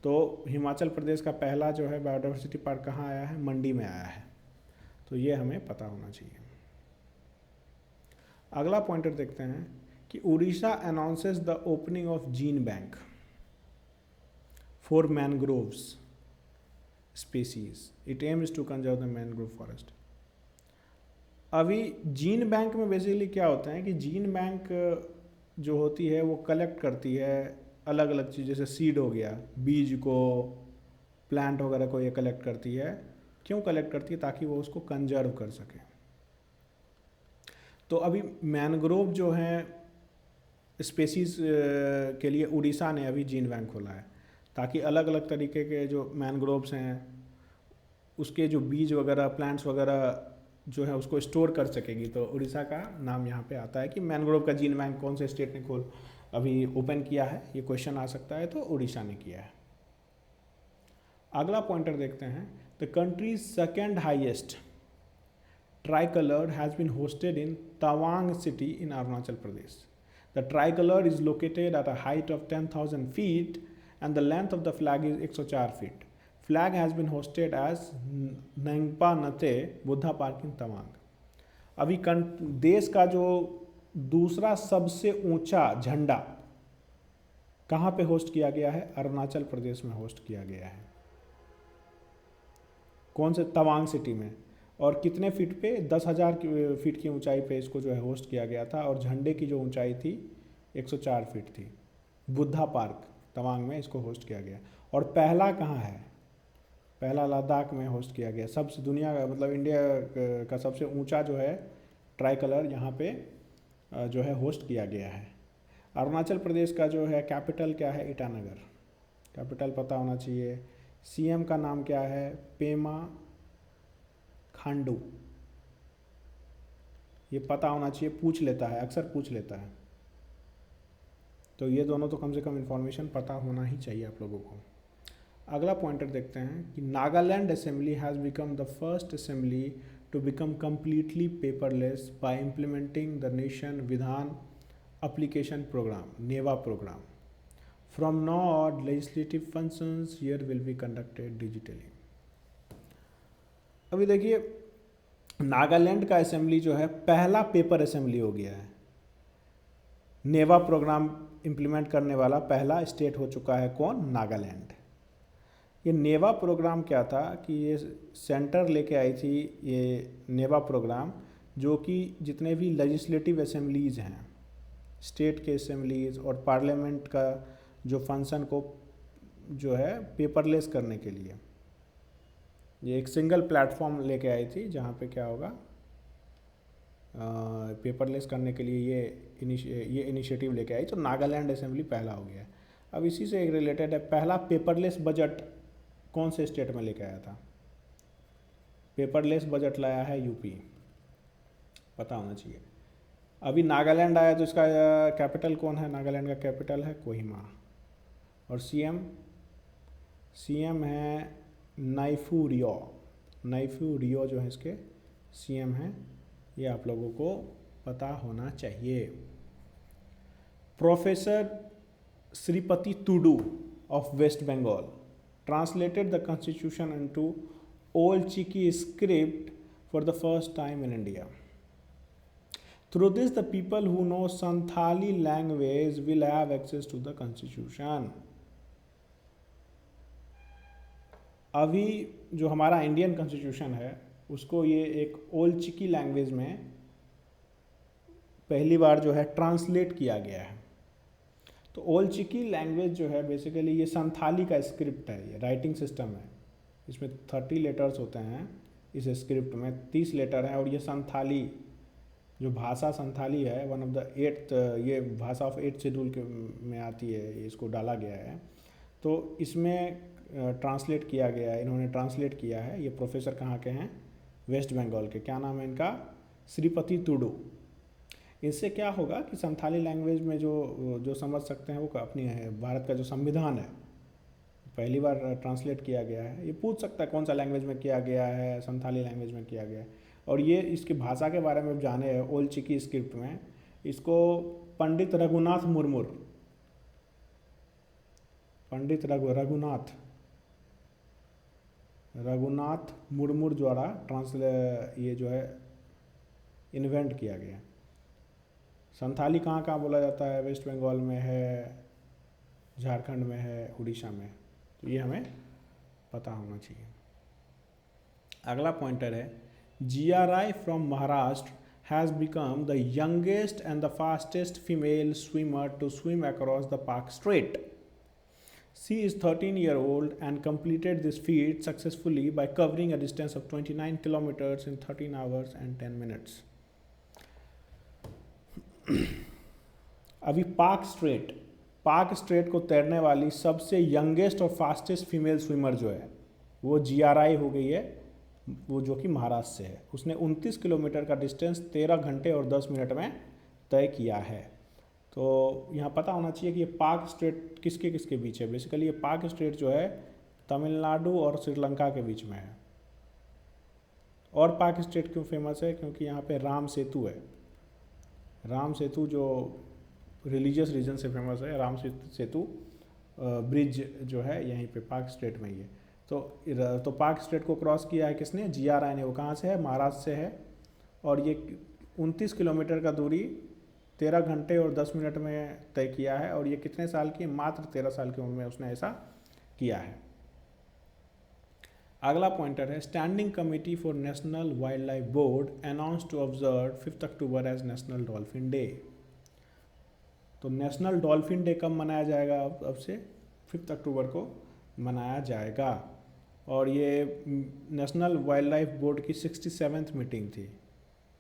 तो हिमाचल प्रदेश का पहला जो है बायोडाइवर्सिटी पार्क कहाँ आया है, मंडी में आया है। तो ये हमें पता होना चाहिए। अगला पॉइंटर देखते हैं कि Orissa announces the opening of gene bank for mangroves species. It aims to conserve the mangrove forest. अभी जीन बैंक में बेसिकली क्या होता है कि जीन बैंक जो होती है वो कलेक्ट करती है अलग अलग चीज़, जैसे सीड हो गया, बीज को, प्लांट वगैरह को ये कलेक्ट करती है। क्यों कलेक्ट करती है, ताकि वो उसको कंजर्व कर सके। तो अभी मैनग्रोव जो हैं स्पेसीज़ के लिए उड़ीसा ने अभी जीन बैंक खोला है, ताकि अलग अलग तरीके के जो मैनग्रोव्स हैं उसके जो बीज वगैरह, प्लांट्स वगैरह जो है उसको स्टोर कर सकेगी। तो उड़ीसा का नाम यहाँ पे आता है कि मैनग्रोव का जीन बैंक कौन से स्टेट ने अभी ओपन किया है, ये क्वेश्चन आ सकता है, तो उड़ीसा ने किया है। अगला पॉइंटर देखते हैं। The country's second highest tricolour has been hosted in Tawang city in Arunachal Pradesh. The tricolour is located at a height of 10,000 feet and the length of the flag is 104 feet. Flag has been hosted as Nangpa Nate Buddha park इन तवांग। अभी देश का जो दूसरा सबसे ऊंचा झंडा कहाँ पे होस्ट किया गया है, अरुणाचल प्रदेश में होस्ट किया गया है। कौन से, तवांग सिटी में। और कितने फीट पे, 10,000 फीट की ऊंचाई पे इसको जो है होस्ट किया गया था, और झंडे की जो ऊंचाई थी 104 फीट थी। बुद्धा पार्क तवांग में इसको होस्ट किया गया। और पहला कहाँ है, पहला लद्दाख में होस्ट किया गया। सबसे दुनिया का मतलब इंडिया का सबसे ऊंचा जो है ट्राई कलर यहाँ पे जो है होस्ट किया गया है। अरुणाचल प्रदेश का जो है कैपिटल क्या है, ईटानगर। कैपिटल पता होना चाहिए। सीएम का नाम क्या है, पेमा खांडू, ये पता होना चाहिए, पूछ लेता है, अक्सर पूछ लेता है। तो ये दोनों तो कम से कम इन्फॉर्मेशन पता होना ही चाहिए आप लोगों को। अगला पॉइंटर देखते हैं कि Nagaland assembly has become the first assembly to become completely paperless by implementing the nation Vidhan application program NeVA program. From now on legislative functions here will be conducted digitally. अभी देखिए नागालैंड का असेंबली जो है पहला पेपर असेंबली हो गया है। नेवा programme implement करने वाला पहला स्टेट हो चुका है कौन? नागालैंड। ये नेवा प्रोग्राम क्या था कि ये सेंटर लेके आई थी ये नेवा प्रोग्राम, जो कि जितने भी लेजिस्लेटिव असेंबलीज़ हैं, स्टेट के असेंबलीज़ और पार्लियामेंट का जो फंक्शन को जो है पेपरलेस करने के लिए ये एक सिंगल प्लेटफॉर्म लेके आई थी, जहाँ पे क्या होगा पेपरलेस करने के लिए ये इनिशिएटिव लेके आई। तो नागालैंड असेंबली पहला हो गया है। अब इसी से एक रिलेटेड है, पहला पेपरलेस बजट कौन से स्टेट में लेके आया था? पेपरलेस बजट लाया है यूपी, पता होना चाहिए। अभी नागालैंड आया तो इसका कैपिटल कौन है? नागालैंड का कैपिटल है कोहिमा। और सीएम है नाइफू रियो जो है इसके सीएम हैं। ये आप लोगों को पता होना चाहिए। Professor Shripati Tudu of West Bengal translated the constitution into Old Chiki script for the first time in India. Through this, the people who know Santhali language will have access to the constitution. अभी जो हमारा इंडियन कॉन्स्टिट्यूशन है उसको ये एक old चिकी language में पहली बार जो है ट्रांसलेट किया गया है। तो ओल्ड चिकी लैंग्वेज जो है बेसिकली ये संथाली का स्क्रिप्ट है, ये राइटिंग सिस्टम है। इसमें 30 लेटर्स होते हैं, इस स्क्रिप्ट में 30 लेटर हैं। और ये संथाली जो भाषा संथाली है, वन ऑफ द 8th ये भाषा ऑफ 8th शेड्यूल के में आती है, इसको डाला गया है। तो इसमें ट्रांसलेट किया गया है, इन्होंने ट्रांसलेट किया है। ये प्रोफेसर कहाँ के हैं? वेस्ट बंगाल के। क्या नाम है इनका? श्रीपति टूडू। इससे क्या होगा कि संथाली लैंग्वेज में जो समझ सकते हैं वो अपनी है, भारत का जो संविधान है पहली बार ट्रांसलेट किया गया है। ये पूछ सकता है कौन सा लैंग्वेज में किया गया है, संथाली लैंग्वेज में किया गया है। और ये इसकी भाषा के बारे में जाने हैं ओल्ड चिकी स्क्रिप्ट में। इसको पंडित रघुनाथ मुर्मू द्वारा ये जो है इन्वेंट किया गया। संथाली कहाँ कहाँ बोला जाता है? वेस्ट बंगाल में है, झारखंड में है, उड़ीसा में। तो ये हमें पता होना चाहिए। अगला पॉइंटर है GRI from Maharashtra has become the youngest and the fastest female swimmer to swim across the Palk strait. She is 13-year-old and completed this feat successfully by covering a distance of 29 kilometers in 13 hours and 10 minutes. अभी पाक straight को तैरने वाली सबसे youngest और fastest female swimmer जो है वो GRI हो गई है, वो जो कि महाराष्ट्र से है। उसने 29 किलोमीटर का डिस्टेंस 13 घंटे और 10 मिनट में तय किया है। तो यहाँ पता होना चाहिए कि ये पाक स्ट्रेट किसके किसके बीच है। बेसिकली ये पाक स्ट्रेट जो है तमिलनाडु और श्रीलंका के बीच में है। और पाक स्ट्रेट क्यों फेमस है? क्योंकि यहाँ पे राम सेतु है। राम सेतु जो रिलीजियस रीजन से फेमस है, राम सेतु ब्रिज जो है यहीं पे पाक स्ट्रेट में ही है। तो पाक स्ट्रेट को क्रॉस किया है किसने? GRI ने। वो कहाँ से है? महाराष्ट्र से है। और ये 29 किलोमीटर का दूरी 13 घंटे और 10 मिनट में तय किया है। और ये कितने साल की? मात्र 13 साल की उम्र में उसने ऐसा किया है। अगला पॉइंटर है standing committee for national wildlife board announce to observe 5 October as national dolphin day. तो नेशनल डॉल्फिन डे कब मनाया जाएगा? अब से 5 अक्टूबर को मनाया जाएगा। और ये नेशनल वाइल्ड लाइफ बोर्ड की 67th मीटिंग थी,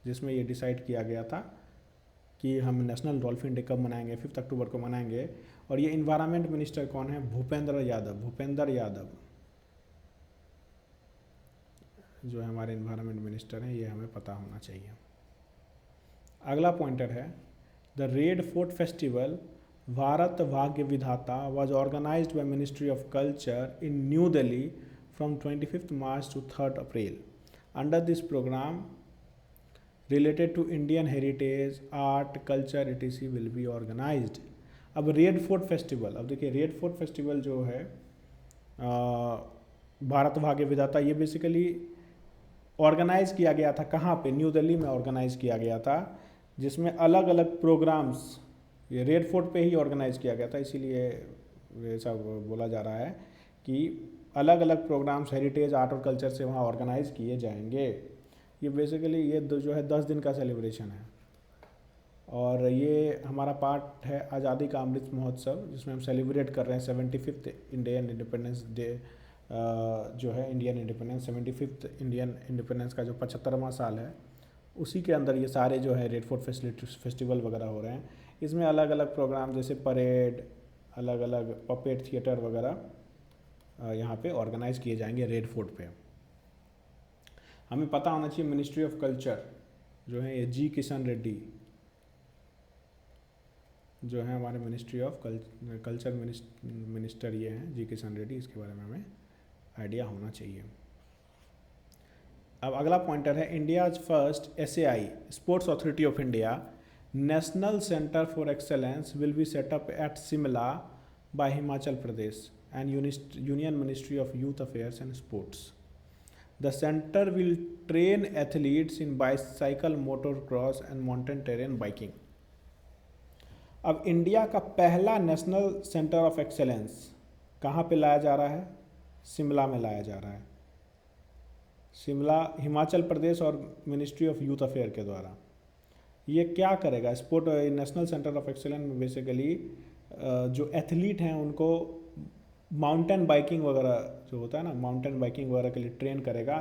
जिसमें ये डिसाइड किया गया था कि हम नेशनल डॉल्फिन डे कब मनाएंगे? 5 अक्टूबर को मनाएंगे। और ये इन्वायरमेंट मिनिस्टर कौन है? भूपेंद्र यादव। जो है हमारे इन्वायरमेंट मिनिस्टर हैं, ये हमें पता होना चाहिए। अगला पॉइंटर है the red fort festival Bharat Bhagya Vidhata was organised by ministry of culture in new Delhi from 25 March to 3 April. Under this programme related to Indian heritage, art, culture etc will be organized। अब red fort festival, अब देखिए red fort festival जो है भारत भाग्य विधाता, ये basically organise किया गया था कहाँ पे, न्यू दिल्ली में ऑर्गेनाइज किया गया था, जिसमें अलग अलग प्रोग्राम्स ये रेड फोर्ट पे ही ऑर्गेनाइज किया गया था, इसीलिए ऐसा बोला जा रहा है कि अलग अलग प्रोग्राम्स हेरिटेज, आर्ट और कल्चर से वहाँ ऑर्गेनाइज किए जाएंगे। ये बेसिकली ये जो है 10 दिन का सेलिब्रेशन है और ये हमारा पार्ट है आज़ादी का अमृत महोत्सव, जिसमें हम सेलिब्रेट कर रहे हैं 75th इंडियन इंडिपेंडेंस डे, जो है Indian independence 75th Indian independence का जो 75वां साल है, उसी के अंदर ये सारे जो है रेड फोर्ट फेस्टिवल वगैरह हो रहे हैं। इसमें अलग अलग प्रोग्राम जैसे परेड, अलग अलग पपेट थिएटर वगैरह यहाँ पे ऑर्गेनाइज किए जाएंगे रेड फोर्ट पे। हमें पता होना चाहिए मिनिस्ट्री ऑफ कल्चर जो है ये जी किशन रेड्डी जो है हमारे मिनिस्ट्री ऑफ कल्चर मिनिस्टर ये हैं जी किशन रेड्डी, इसके बारे में हमें आइडिया होना चाहिए। अब अगला पॉइंटर है India's first SAI sports authority of India national centre for excellence will be setup at Shimla by Himachal Pradesh and union ministry of youth affairs and sports. The center will train athletes in bicycle, motocross and mountain terrain biking। अब India का पहला national centre of excellence कहाँ पे लाया जा रहा है, शिमला में लाया जा रहा है। शिमला हिमाचल प्रदेश और मिनिस्ट्री ऑफ यूथ अफेयर के द्वारा। ये क्या करेगा, sport national centre of excellence में बेसिकली जो एथलीट हैं उनको माउंटेन बाइकिंग वगैरह जो होता है ना, माउंटेन बाइकिंग वगैरह के लिए ट्रेन करेगा।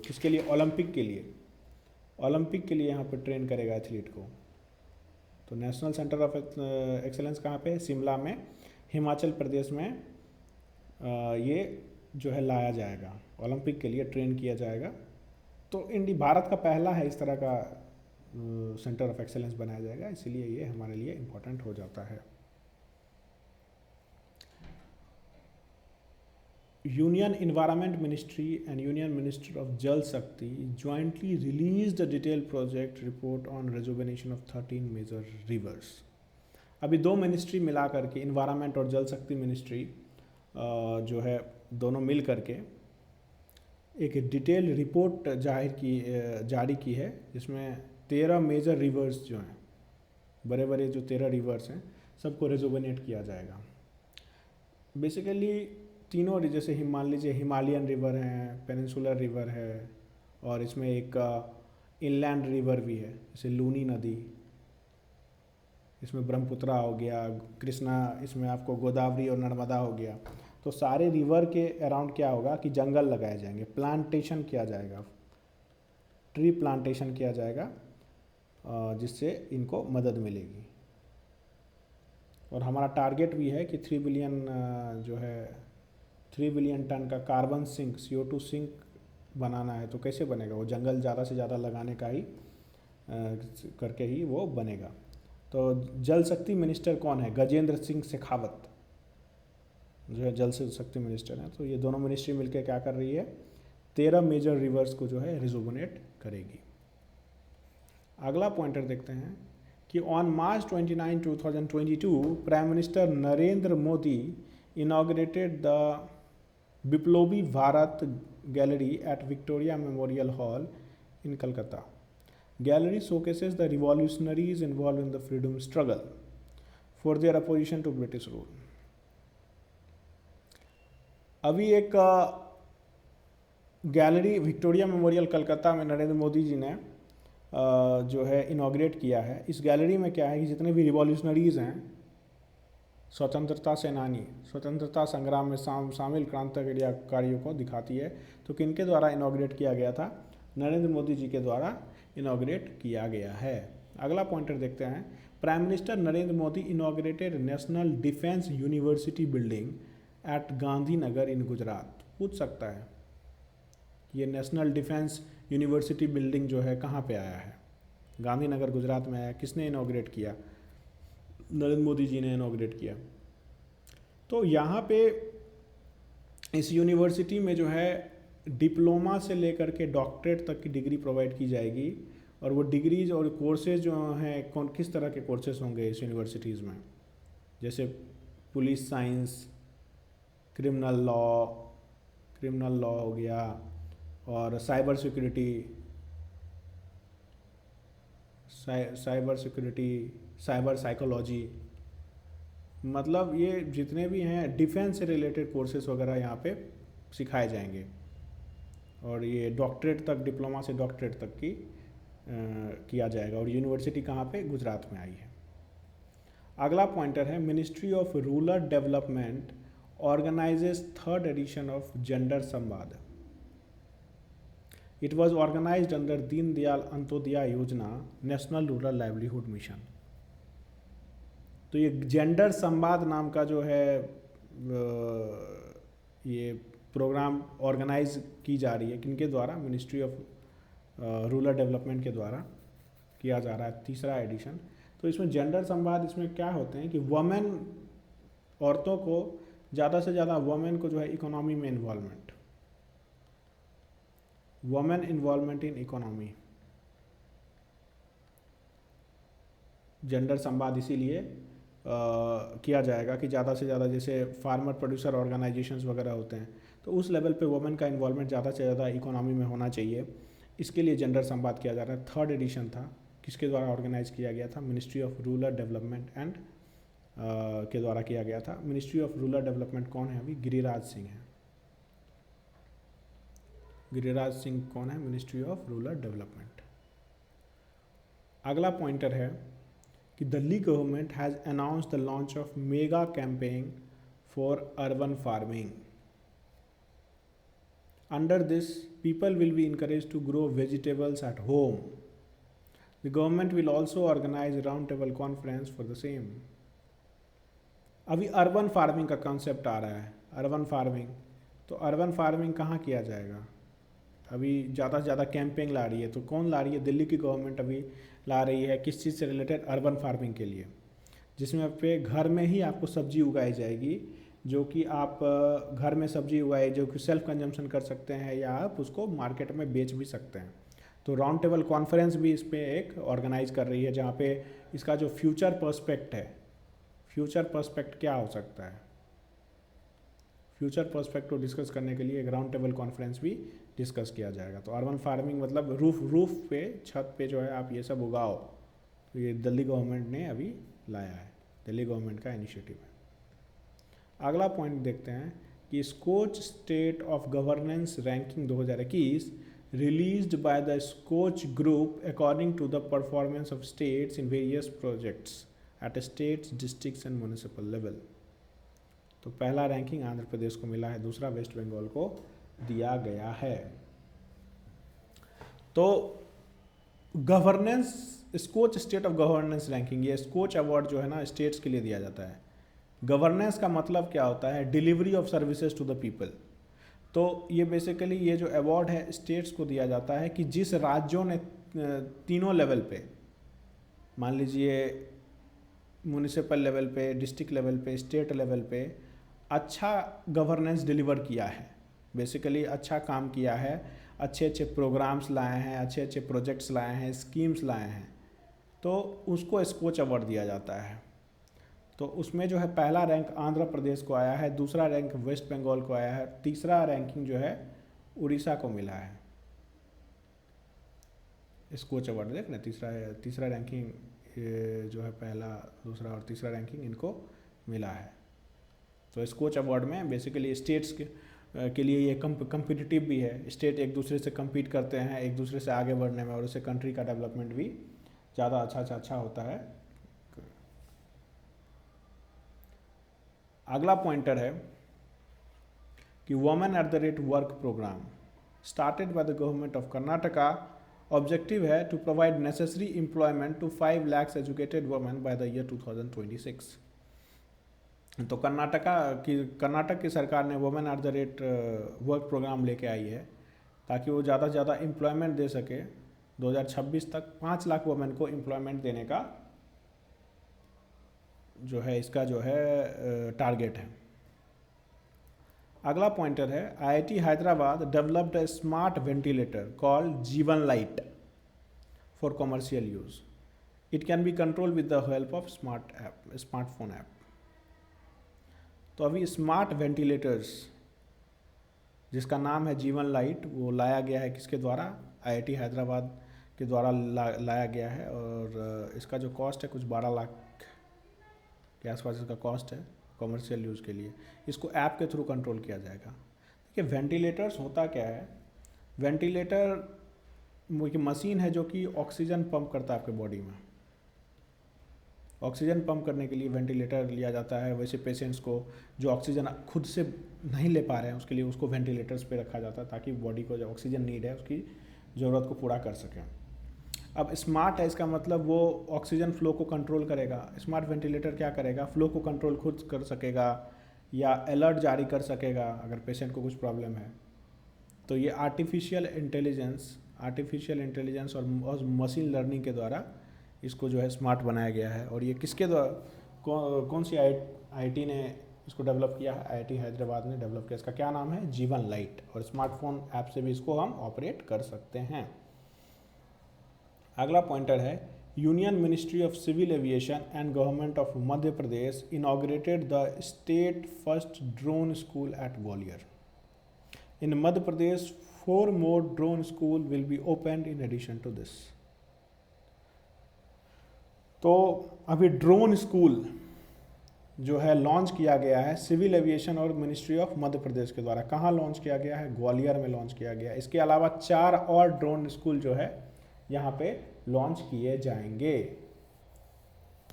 किसके लिए, ओलंपिक के लिए, ओलंपिक के लिए यहाँ पे ट्रेन करेगा एथलीट को। तो नेशनल सेंटर ऑफ एक्सेलेंस कहाँ पे, शिमला में, हिमाचल प्रदेश में ये जो है लाया जाएगा, ओलंपिक के लिए ट्रेन किया जाएगा। तो भारत का पहला है इस तरह का सेंटर ऑफ एक्सेलेंस बनाया जाएगा, इसीलिए ये हमारे लिए इम्पोर्टेंट हो जाता है। Union Environment Ministry and Union Minister of Jal Shakti jointly released a detailed project report on rejuvenation of 13 major rivers। अभी दो मिनिस्ट्री मिला करके, इन्वायरमेंट और जल शक्ति मिनिस्ट्री जो है दोनों मिल करके एक डिटेल रिपोर्ट जारी की है, जिसमें 13 मेजर रिवर्स जो हैं, बड़े बड़े जो 13 रिवर्स हैं, सबको रिजुवेनेट किया जाएगा। बेसिकली तीनों, जैसे मान लीजिए हिमालयन रिवर हैं, पेनिनसुलर रिवर है, और इसमें एक इनलैंड रिवर भी है जैसे लूनी नदी, इसमें ब्रह्मपुत्रा हो गया, कृष्णा, इसमें आपको गोदावरी और नर्मदा हो गया। तो सारे रिवर के अराउंड क्या होगा कि जंगल लगाए जाएंगे, प्लांटेशन किया जाएगा, ट्री प्लांटेशन किया जाएगा, जिससे इनको मदद मिलेगी। और हमारा टारगेट भी है कि 3 बिलियन जो है 3 बिलियन टन का कार्बन सिंक, CO2 सिंक बनाना है। तो कैसे बनेगा, वो जंगल ज़्यादा से ज़्यादा लगाने का ही करके ही वो बनेगा। तो जल शक्ति मिनिस्टर कौन है, गजेंद्र सिंह शेखावत जो है जल शक्ति मिनिस्टर हैं। तो ये दोनों मिनिस्ट्री मिलकर क्या कर रही है, 13 मेजर रिवर्स को जो है रिजुवेनेट करेगी। अगला पॉइंटर देखते हैं कि on March 29, 2022 prime minister Narendra Modi inaugurated the Biplobi Bharat Gallery at Victoria Memorial Hall in Calcutta। Gallery showcases the revolutionaries involved in the freedom struggle for their opposition to British rule। अभी एक gallery Victoria memorial Calcutta में नरेंद्र मोदी जी ने जो है inaugurate किया है। इस gallery में क्या है कि जितने भी रिवॉल्यूशनरीज़ हैं, स्वतंत्रता सेनानी, स्वतंत्रता संग्राम में शामिल क्रांतिकारियों को दिखाती है। तो किनके द्वारा इनॉग्रेट किया गया था, नरेंद्र मोदी जी के द्वारा इनॉग्रेट किया गया है। अगला पॉइंटर देखते हैं, prime minister Narendra Modi inaugurated national defence university building at Gandhinagar in Gujarat. पूछ सकता है ये नेशनल डिफेंस यूनिवर्सिटी बिल्डिंग जो है कहाँ पे आया है? गांधीनगर गुजरात में आया। किसने इनॉग्रेट किया? नरेंद्र मोदी जी ने इनॉग्रेट किया। तो यहाँ पे इस यूनिवर्सिटी में जो है डिप्लोमा से लेकर के डॉक्टरेट तक की डिग्री प्रोवाइड की जाएगी। और वो डिग्रीज और कोर्सेज जो हैं कौन किस तरह के कोर्सेज होंगे इस यूनिवर्सिटीज़ में, जैसे पुलिस साइंस, क्रिमिनल लॉ हो गया, और साइबर सिक्योरिटी, साइबर साइकोलॉजी, मतलब ये जितने भी हैं डिफेंस से रिलेटेड कोर्सेज वगैरह यहाँ पे सिखाए जाएंगे। और ये डॉक्टरेट तक, डिप्लोमा से डॉक्टरेट तक की किया जाएगा। और यूनिवर्सिटी कहाँ पे? गुजरात में आई है। अगला पॉइंटर है ministry of rural development organises 3rd edition of gender Samvad. It was organised under Deen Dayal Antyodaya योजना, नेशनल रूरल लाइवलीहुड मिशन। तो ये जेंडर संवाद नाम का जो है ये प्रोग्राम ऑर्गेनाइज की जा रही है किनके द्वारा? मिनिस्ट्री ऑफ रूरल डेवलपमेंट के द्वारा किया जा रहा है 3रा एडिशन। तो इसमें जेंडर संवाद, इसमें क्या होते हैं कि वुमेन, औरतों को ज़्यादा से ज़्यादा वुमेन को जो है इकोनॉमी में involvement, women involvement in economy, gender संवाद इसीलिए किया जाएगा कि ज़्यादा से ज़्यादा, जैसे फार्मर प्रोड्यूसर ऑर्गेनाइजेशंस वगैरह होते हैं तो उस लेवल पे वुमेन का इन्वॉल्वमेंट ज़्यादा से ज़्यादा इकोनॉमी में होना चाहिए। इसके लिए जेंडर संवाद किया जा रहा है। 3rd एडिशन था। किसके द्वारा ऑर्गेनाइज किया गया था? Ministry of rural development and के द्वारा किया गया था। मिनिस्ट्री ऑफ रूरल डेवलपमेंट कौन है अभी? गिरिराज सिंह है। गिरिराज सिंह कौन है? Ministry of rural development. अगला पॉइंटर है कि Delhi government has announced the launch of mega campaign for urban farming. Under this, people will be encouraged to grow vegetables at home. The government will also organize a roundtable conference for the same. अभी urban farming का concept आ रहा है। Urban farming, तो urban farming कहाँ किया जाएगा? अभी ज़्यादा से ज़्यादा कैंपेन ला रही है। तो कौन ला रही है? दिल्ली की गवर्नमेंट अभी ला रही है। किस चीज़ से रिलेटेड? अर्बन फार्मिंग के लिए, जिसमें पे घर में ही आपको सब्जी उगाई जाएगी, जो कि आप घर में सब्जी उगाए जो कि सेल्फ कंजम्पशन कर सकते हैं या आप उसको मार्केट में बेच भी सकते हैं। तो राउंड टेबल कॉन्फ्रेंस भी इस पे एक ऑर्गेनाइज कर रही है, जहाँ पे इसका जो फ्यूचर पर्सपेक्ट है, फ्यूचर पर्सपेक्ट क्या हो सकता है, फ्यूचर पर्सपेक्ट को डिस्कस करने के लिए एक राउंड टेबल कॉन्फ्रेंस भी डिस्कस किया जाएगा। तो अर्बन फार्मिंग मतलब रूफ पे, छत पे जो है आप ये सब उगाओ। तो ये दिल्ली गवर्नमेंट ने अभी लाया है, दिल्ली गवर्नमेंट का इनिशिएटिव है। अगला पॉइंट देखते हैं कि Skoch state of governance ranking 2021 released by the Skoch group according to the performance of states in various projects at states, districts and municipal level. तो पहला रैंकिंग आंध्र प्रदेश को मिला है, दूसरा वेस्ट बंगाल को दिया गया है। तो governance, Skoch state of governance ranking, ये स्कोच अवार्ड जो है ना स्टेट्स के लिए दिया जाता है। गवर्नेंस का मतलब क्या होता है? Delivery of services to the people. तो ये बेसिकली ये जो अवार्ड है स्टेट्स को दिया जाता है कि जिस राज्यों ने तीनों लेवल पे, मान लीजिए म्यूनिसिपल लेवल पे, डिस्ट्रिक्ट लेवल पे, स्टेट लेवल पे अच्छा गवर्नेंस डिलीवर किया है, बेसिकली अच्छा काम किया है, अच्छे अच्छे प्रोग्राम्स लाए हैं, अच्छे अच्छे प्रोजेक्ट्स लाए हैं, स्कीम्स लाए हैं, तो उसको स्कोच अवार्ड दिया जाता है। तो उसमें जो है पहला रैंक आंध्र प्रदेश को आया है, दूसरा रैंक वेस्ट बंगाल को आया है, तीसरा रैंकिंग जो है उड़ीसा को मिला है। स्कोच अवार्ड देख रहे, तीसरा रैंकिंग जो है पहला, दूसरा और तीसरा रैंकिंग इनको मिला है। तो स्कोच अवार्ड में बेसिकली स्टेट्स के लिए ये कम्पिटिटिव भी है, स्टेट एक दूसरे से कम्पीट करते हैं एक दूसरे से आगे बढ़ने में, और उससे कंट्री का डेवलपमेंट भी ज़्यादा अच्छा होता है। अगला पॉइंटर है कि women at the rate work programme started by the government of Karnataka, objective है to provide necessary employment to 5 lakh educated women by the year 2026। तो कर्नाटक की सरकार ने women at the rate work programme लेके आई है ताकि वो ज़्यादा से ज़्यादा एम्प्लॉयमेंट दे सके। 2026 तक 5 लाख वुमेन को एम्प्लॉयमेंट देने का जो है इसका जो है टारगेट है। अगला पॉइंटर है IIT Hyderabad developed a smart ventilator called Jeevan lite for commercial use. It can be control with the help of smartphone app. तो अभी स्मार्ट वेंटिलेटर्स जिसका नाम है जीवन लाइट वो लाया गया है किसके द्वारा? आईआईटी हैदराबाद के द्वारा लाया गया है और इसका जो कॉस्ट है कुछ 12 लाख के आसपास इसका कॉस्ट है कॉमर्शियल यूज़ के लिए। इसको ऐप के थ्रू कंट्रोल किया जाएगा। देखिए वेंटिलेटर्स होता क्या है, वेंटिलेटर एक मशीन है जो कि ऑक्सीजन पंप करता है आपके बॉडी में। ऑक्सीजन पंप करने के लिए वेंटिलेटर लिया जाता है। वैसे पेशेंट्स को जो ऑक्सीजन खुद से नहीं ले पा रहे हैं उसके लिए उसको वेंटिलेटर्स पे रखा जाता है ताकि बॉडी को जो ऑक्सीजन नीड है उसकी ज़रूरत को पूरा कर सकें। अब स्मार्ट है इसका मतलब वो ऑक्सीजन फ्लो को कंट्रोल करेगा। स्मार्ट वेंटिलेटर क्या करेगा? फ्लो को कंट्रोल खुद कर सकेगा या अलर्ट जारी कर सकेगा अगर पेशेंट को कुछ प्रॉब्लम है। तो ये आर्टिफिशियल इंटेलिजेंस और मशीन लर्निंग के द्वारा इसको जो है स्मार्ट बनाया गया है। और ये किसके द्वारा कौन सी आईआईटी ने इसको डेवलप किया है? आईआईटी हैदराबाद ने डेवलप किया। इसका क्या नाम है? जीवन लाइट। और स्मार्टफोन ऐप से भी इसको हम ऑपरेट कर सकते हैं। अगला पॉइंटर है union ministry of civil aviation and government of Madhya Pradesh inaugurated the state first drone school at Gwalior. In Madhya Pradesh 4 more drone school will be opened in addition to this। तो अभी ड्रोन स्कूल जो है लॉन्च किया गया है सिविल एविएशन और ministry of Madhya प्रदेश के द्वारा। कहाँ लॉन्च किया गया है? ग्वालियर में लॉन्च किया गया है। इसके अलावा 4 और ड्रोन स्कूल जो है यहाँ पे लॉन्च किए जाएंगे,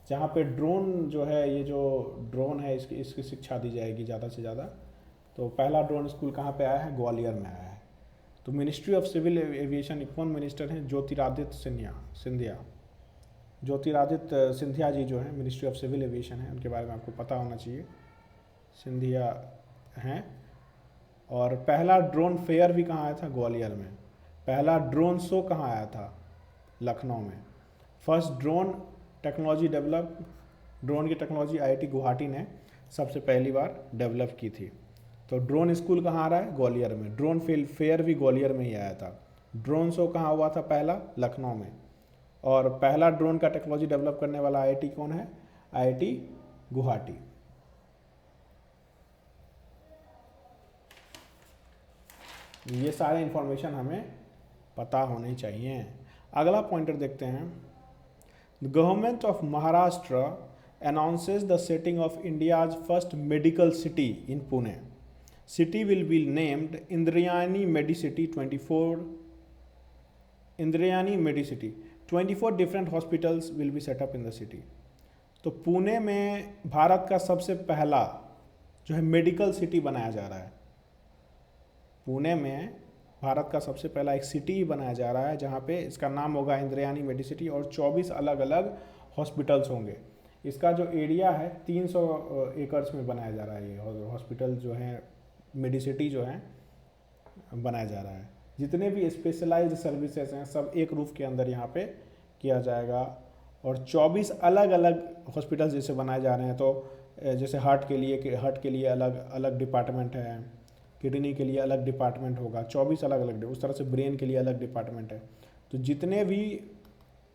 जहाँ पे ड्रोन जो है ये जो ड्रोन है इसकी शिक्षा दी जाएगी ज़्यादा से ज़्यादा। तो पहला ड्रोन स्कूल कहाँ पे आया है? ग्वालियर में आया है। तो मिनिस्ट्री ऑफ सिविल एविएशन कौन मिनिस्टर हैं? ज्योतिरादित्य सिंधिया जी जो हैं मिनिस्ट्री ऑफ सिविल एविएशन है, उनके बारे में आपको पता होना चाहिए। सिंधिया हैं। और पहला ड्रोन फेयर भी कहाँ आया था? ग्वालियर में। पहला ड्रोन शो कहाँ आया था? लखनऊ में। फर्स्ट ड्रोन की टेक्नोलॉजी आईआईटी गुवाहाटी ने सबसे पहली बार डेवलप की थी। तो ड्रोन स्कूल कहाँ आ रहा है? ग्वालियर में। ड्रोन फेयर भी ग्वालियर में ही आया था। ड्रोन शो कहाँ हुआ था? पहला लखनऊ में। और पहला ड्रोन का टेक्नोलॉजी डेवलप करने वाला आईआईटी कौन है? आईआईटी गुवाहाटी। ये सारे इंफॉर्मेशन हमें पता होने चाहिए। अगला पॉइंटर देखते हैं। The government of Maharashtra announces the setting of India's first medical city in Pune. City will be named Indrayani Medicity 24 different hospitals will be set up in the city। तो पुणे में भारत का सबसे पहला जो है मेडिकल सिटी बनाया जा रहा है। पुणे में भारत का सबसे पहला एक सिटी बनाया जा रहा है जहाँ पे इसका नाम होगा इंद्रयानी मेडिसिटी और 24 अलग अलग हॉस्पिटल्स होंगे। इसका जो एरिया है 300 एकड़ में बनाया जा रहा है। ये हॉस्पिटल जो है मेडिसिटी जो है बनाया जा रहा है। जितने भी स्पेशलाइज्ड सर्विसेज हैं सब एक रूफ के अंदर यहाँ पे किया जाएगा। और 24 अलग अलग हॉस्पिटल जैसे बनाए जा रहे हैं। तो जैसे हार्ट के लिए अलग अलग डिपार्टमेंट है, किडनी के लिए अलग डिपार्टमेंट होगा, 24 अलग अलग। उस तरह से ब्रेन के लिए अलग डिपार्टमेंट है। तो जितने भी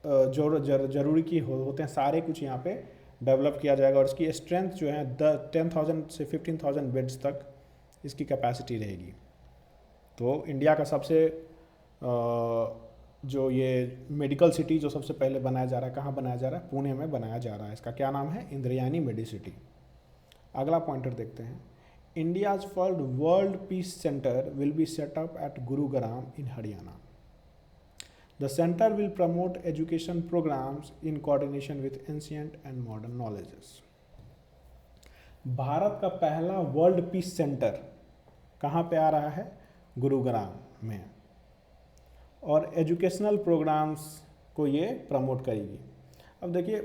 जरूरी की होते हैं सारे कुछ यहाँ पे डेवलप किया जाएगा। और इसकी स्ट्रेंथ जो है 10,000 से 15,000 बेड्स तक इसकी कैपेसिटी रहेगी। तो इंडिया का सबसे जो ये मेडिकल सिटी जो सबसे पहले बनाया जा रहा है, कहाँ बनाया जा रहा है? पुणे में बनाया जा रहा है। इसका क्या नाम है? इंद्रयानी मेडिसिटी। अगला पॉइंटर देखते हैं। India's first world peace centre will be setup at Gurugram in Haryana. The centre will promote education programmes in coordination with ancient and modern knowledges. Bharat का पहला वर्ल्ड पीस सेंटर कहाँ पे आ रहा है? गुरुग्राम में। और एजुकेशनल प्रोग्राम्स को ये प्रमोट करेगी। अब देखिए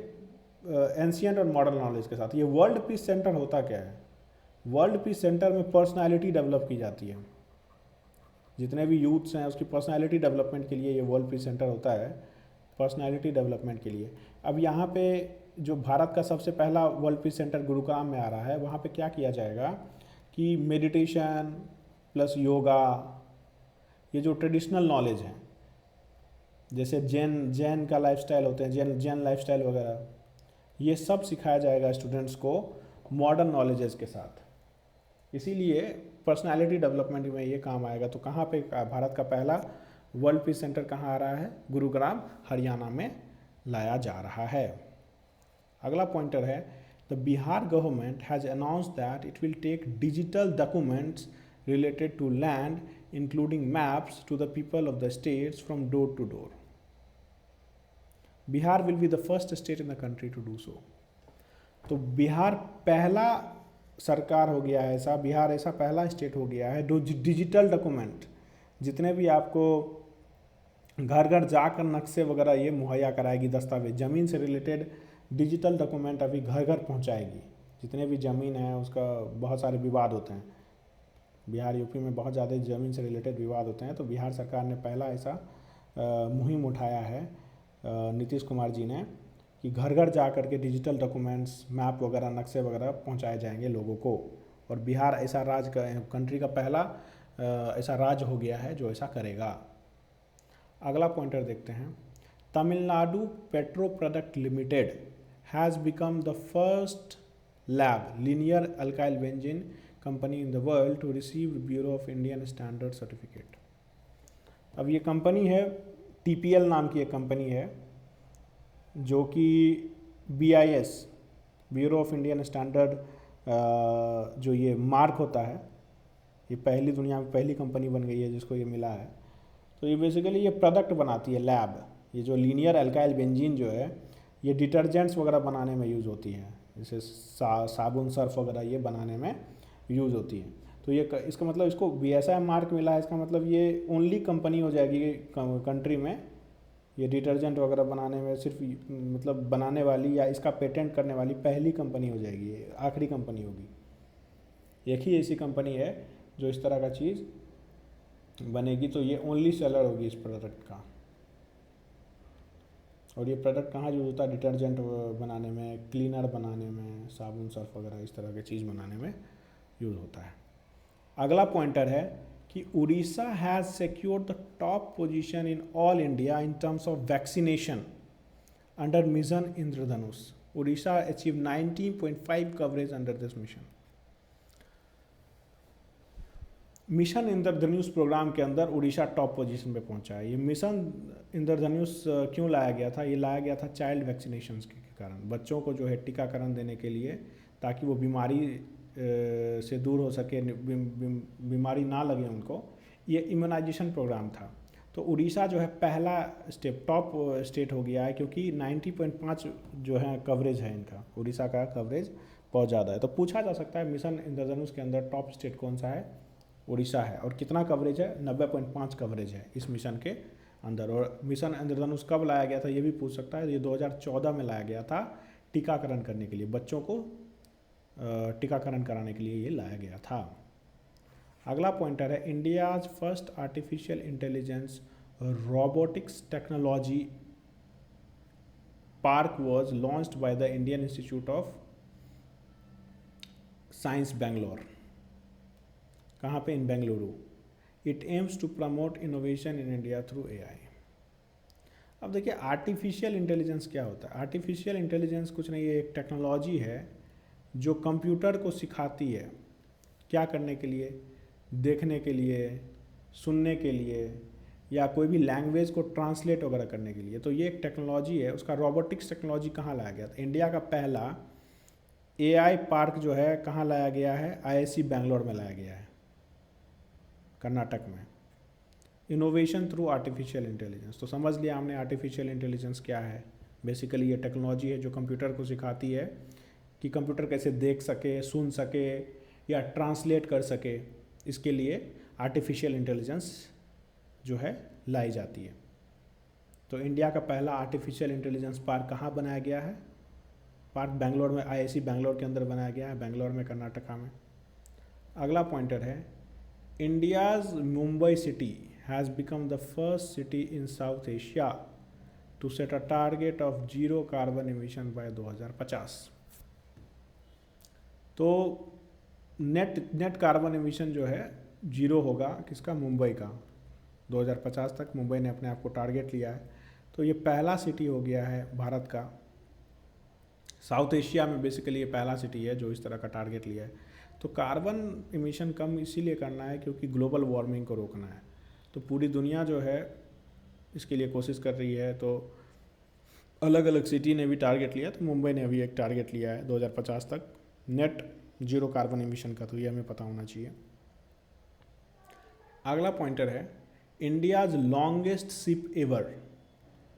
एंशिएंट और मॉडर्न नॉलेज के साथ ये वर्ल्ड पीस सेंटर होता क्या है? वर्ल्ड पीस सेंटर में पर्सनालिटी डेवलप की जाती है। जितने भी यूथ्स हैं उसकी पर्सनालिटी डेवलपमेंट के लिए ये वर्ल्ड पीस सेंटर होता है, पर्सनालिटी डेवलपमेंट के लिए। अब यहाँ पे जो भारत का सबसे पहला वर्ल्ड पीस सेंटर गुरुग्राम में आ रहा है, वहाँ पे क्या किया जाएगा कि मेडिटेशन प्लस योगा, ये जो ट्रेडिशनल नॉलेज है, जैसे जैन का लाइफस्टाइल होते हैं, जैन लाइफस्टाइल वगैरह, ये सब सिखाया जाएगा स्टूडेंट्स को मॉडर्न नॉलेजेस के साथ। इसीलिए पर्सनालिटी डेवलपमेंट में ये काम आएगा। तो कहाँ पे भारत का पहला वर्ल्ड पीस सेंटर कहाँ आ रहा है? गुरुग्राम हरियाणा में लाया जा रहा है। अगला पॉइंटर है, the Bihar government has announced that it will tech digital documents related to land including maps to the people of the states from door to door. Bihar will be the first state in the country to do so. तो बिहार पहला सरकार हो गया है ऐसा, बिहार ऐसा पहला state हो गया है जो डिजिटल डॉक्यूमेंट, जितने भी आपको घर घर जाकर नक्शे वगैरह ये मुहैया कराएगी, दस्तावेज, ज़मीन से रिलेटेड डिजिटल डॉक्यूमेंट अभी घर घर पहुंचाएगी। जितने भी ज़मीन है उसका बहुत सारे विवाद होते हैं, बिहार यूपी में बहुत ज़्यादा ज़मीन से रिलेटेड विवाद होते हैं। तो बिहार सरकार ने पहला ऐसा मुहिम उठाया है नीतीश कुमार जी ने कि घर घर जा कर के डिजिटल डॉक्यूमेंट्स, मैप वगैरह, नक्शे वगैरह पहुंचाए जाएंगे लोगों को। और बिहार ऐसा कंट्री का पहला ऐसा राज्य हो गया है जो ऐसा करेगा। अगला पॉइंटर देखते हैं, Tamil Nadu petro product limited has become the first lab linear alkyl benzene company in the world to receive bureau of Indian standard certificate. अब ये कंपनी है, TPL नाम की एक कंपनी है, जो कि BIS bureau of Indian standard जो ये मार्क होता है, ये पहली दुनिया में पहली कंपनी बन गई है जिसको ये मिला है। तो ये बेसिकली ये प्रोडक्ट बनाती है लैब, ये जो लीनियर अल्काइल बेंजीन जो है ये डिटर्जेंट्स वगैरह बनाने में यूज़ होती है, जैसे साबुन, सर्फ वगैरह ये बनाने में यूज़ होती है। तो ये इसका मतलब इसको BSI मार्क मिला है, इसका मतलब ये ओनली कंपनी हो जाएगी कंट्री में ये डिटर्जेंट वगैरह बनाने में, सिर्फ मतलब बनाने वाली या इसका पेटेंट करने वाली पहली कंपनी हो जाएगी, ये आखिरी कंपनी होगी। एक ही ऐसी कंपनी है जो इस तरह का चीज़ बनेगी, तो ये ओनली सेलर होगी इस प्रोडक्ट का। और ये प्रोडक्ट कहाँ यूज़ होता है? डिटर्जेंट बनाने में, क्लीनर बनाने में, साबुन, सर्फ वगैरह इस तरह की चीज़ बनाने में यूज़ होता है। अगला पॉइंटर है कि Orissa has secured the top position in all India in terms of vaccination under mission Indradhanush. Orissa achieve 19.5 coverage under this mission Indradhanush programme के अंदर उड़ीसा टॉप पोजीशन पे पहुंचा है। ये मिशन इंद्रधनुष क्यों लाया गया था? ये लाया गया था चाइल्ड वैक्सीनेशन के कारण, बच्चों को जो है टीकाकरण देने के लिए, ताकि वो बीमारी से दूर हो सके, बीमारी ना लगे उनको। ये इम्यूनाइजेशन प्रोग्राम था। तो उड़ीसा जो है पहला टॉप स्टेट हो गया है, क्योंकि 90.5 जो है कवरेज है इनका, उड़ीसा का कवरेज बहुत ज़्यादा है। तो पूछा जा सकता है मिशन इंद्रधनुष के अंदर टॉप स्टेट कौन सा है? उड़ीसा है। और कितना कवरेज है? 90.5 कवरेज है इस मिशन के अंदर। और मिशन इंद्रधनुष कब लाया गया था ये भी पूछ सकता है। ये 2014 में लाया गया था, टीकाकरण करने के लिए, बच्चों को टीकाकरण कराने के लिए ये लाया गया था। अगला पॉइंटर है, India's first artificial intelligence robotics technology park was launched by the Indian Institute of Science Bangalore. कहाँ पे? In Bengaluru. It aims to promote innovation in India through AI। अब देखिए आर्टिफिशियल इंटेलिजेंस क्या होता है? आर्टिफिशियल इंटेलिजेंस कुछ नहीं, ये एक टेक्नोलॉजी है जो कंप्यूटर को सिखाती है क्या करने के लिए, देखने के लिए, सुनने के लिए, या कोई भी लैंग्वेज को ट्रांसलेट वगैरह करने के लिए। तो ये एक टेक्नोलॉजी है। उसका रोबोटिक्स टेक्नोलॉजी कहाँ लाया गया था? इंडिया का पहला AI पार्क जो है कहाँ लाया गया है? IISc बेंगलोर में लाया गया है, कर्नाटक में। इनोवेशन थ्रू आर्टिफिशियल इंटेलिजेंस, तो समझ लिया हमने आर्टिफिशियल इंटेलिजेंस क्या है। बेसिकली ये टेक्नोलॉजी है जो कंप्यूटर को सिखाती है कि कंप्यूटर कैसे देख सके, सुन सके या ट्रांसलेट कर सके। इसके लिए आर्टिफिशियल इंटेलिजेंस जो है लाई जाती है। तो इंडिया का पहला आर्टिफिशियल इंटेलिजेंस पार्क कहाँ बनाया गया है? पार्क बेंगलोर में, IISc बेंगलोर के अंदर बनाया गया है, बेंगलोर में, कर्नाटका में। अगला पॉइंटर है, India's Mumbai city has become the first city in South Asia to set a target of zero carbon emission by 2050. तो नेट कार्बन एमिशन जो है जीरो होगा किसका, मुंबई का। 2050 तक मुंबई ने अपने आप को टारगेट लिया है। तो ये पहला सिटी हो गया है भारत का, साउथ एशिया में बेसिकली ये पहला सिटी है जो इस तरह का टारगेट लिया है। तो कार्बन एमिशन कम इसीलिए करना है क्योंकि ग्लोबल वार्मिंग को रोकना है। तो पूरी दुनिया जो है इसके लिए कोशिश कर रही है। तो अलग अलग सिटी ने भी टारगेट लिया, तो मुंबई ने अभी एक टारगेट लिया है 2050 तक नेट जीरो कार्बन एमिशन का। तो ये हमें पता होना चाहिए। अगला पॉइंटर है India's longest ship ever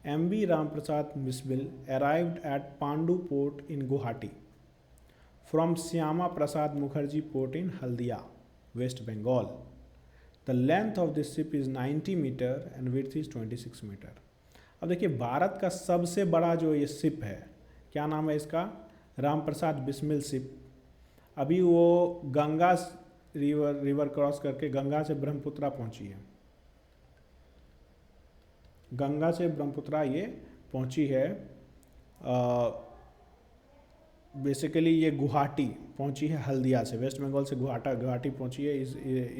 MV Ramprasad Misbil arrived at Pandu Port in Guwahati from Syama Prasad Mukherjee Port in Haldia, West Bengal. The length of this ship is 90 meter and width is 26 meter. अब देखिए भारत का सबसे बड़ा जो ये ship है, क्या नाम है इसका, रामप्रसाद बिस्मिल शिप। अभी वो गंगा रिवर क्रॉस करके गंगा से ब्रह्मपुत्रा पहुंची है। गंगा से ब्रह्मपुत्रा ये पहुंची है। बेसिकली ये गुवाहाटी पहुंची है हल्दिया से, वेस्ट बंगाल से गुवाहाटी पहुंची है।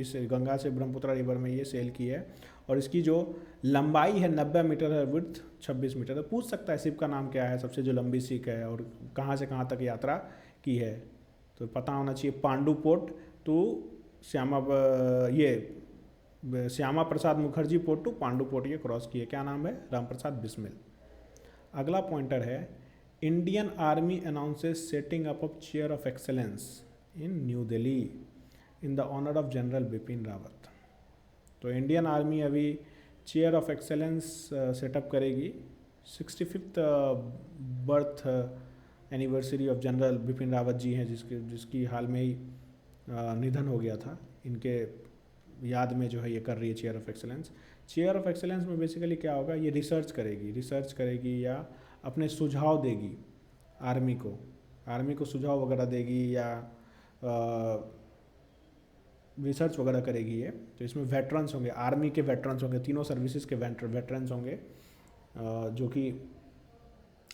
इस गंगा से ब्रह्मपुत्रा रिवर में ये सेल की है और इसकी जो लंबाई है 90 मीटर है, विड्थ 26 मीटर। तो पूछ सकता है शिप का नाम क्या है, सबसे जो लंबी शिप है और कहाँ से कहाँ तक यात्रा की है। तो पता होना चाहिए, Pandu port to Shyama Prasad Mukherjee port to Pandu port ये क्रॉस किए। क्या नाम है, रामप्रसाद बिस्मिल। अगला पॉइंटर है Indian army announces setting up of chair of excellence in new Delhi in the honour of general Bipin Rawat. तो इंडियन आर्मी अभी चेयर ऑफ एक्सेलेंस सेटअप करेगी। 65th birth anniversary of general Bipin Rawat ji हैं, जिसकी हाल में ही निधन हो गया था। इनके याद में जो है ये कर रही है chair of excellence. Chair of excellence में बेसिकली क्या होगा, ये रिसर्च करेगी या अपने सुझाव देगी आर्मी को सुझाव वगैरह देगी या रिसर्च वगैरह करेगी ये। तो इसमें वेटरन्स होंगे, आर्मी के वेटरन्स होंगे, तीनों सर्विसेज के वेटरन्स होंगे, जो कि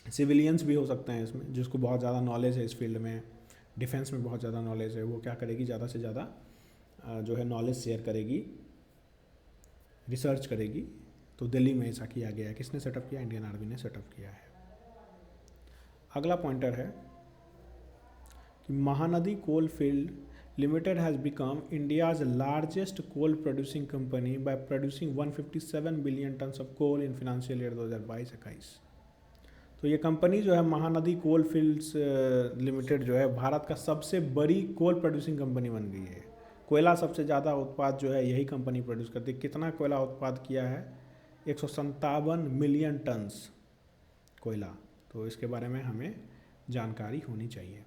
सिविलियंस भी हो सकते हैं इसमें, जिसको बहुत ज़्यादा नॉलेज है इस फील्ड में, डिफेंस में बहुत ज़्यादा नॉलेज है। वो क्या करेगी, ज़्यादा से ज़्यादा जो है नॉलेज शेयर करेगी, रिसर्च करेगी। तो दिल्ली में ऐसा किया गया है। किसने सेटअप किया, इंडियन आर्मी ने सेटअप किया है। अगला पॉइंटर है कि Mahanadi coal field limited has become India's largest coal producing company by producing 157 billion tons of coal in financial year 2022-21। तो ये कंपनी जो है महानदी कोल फील्ड्स लिमिटेड जो है भारत का सबसे बड़ी कोल प्रोड्यूसिंग कंपनी बन गई है। कोयला सबसे ज़्यादा उत्पाद जो है यही कंपनी प्रोड्यूस करती है। कितना कोयला उत्पाद किया है, 157 मिलियन टन्स कोयला। तो इसके बारे में हमें जानकारी होनी चाहिए।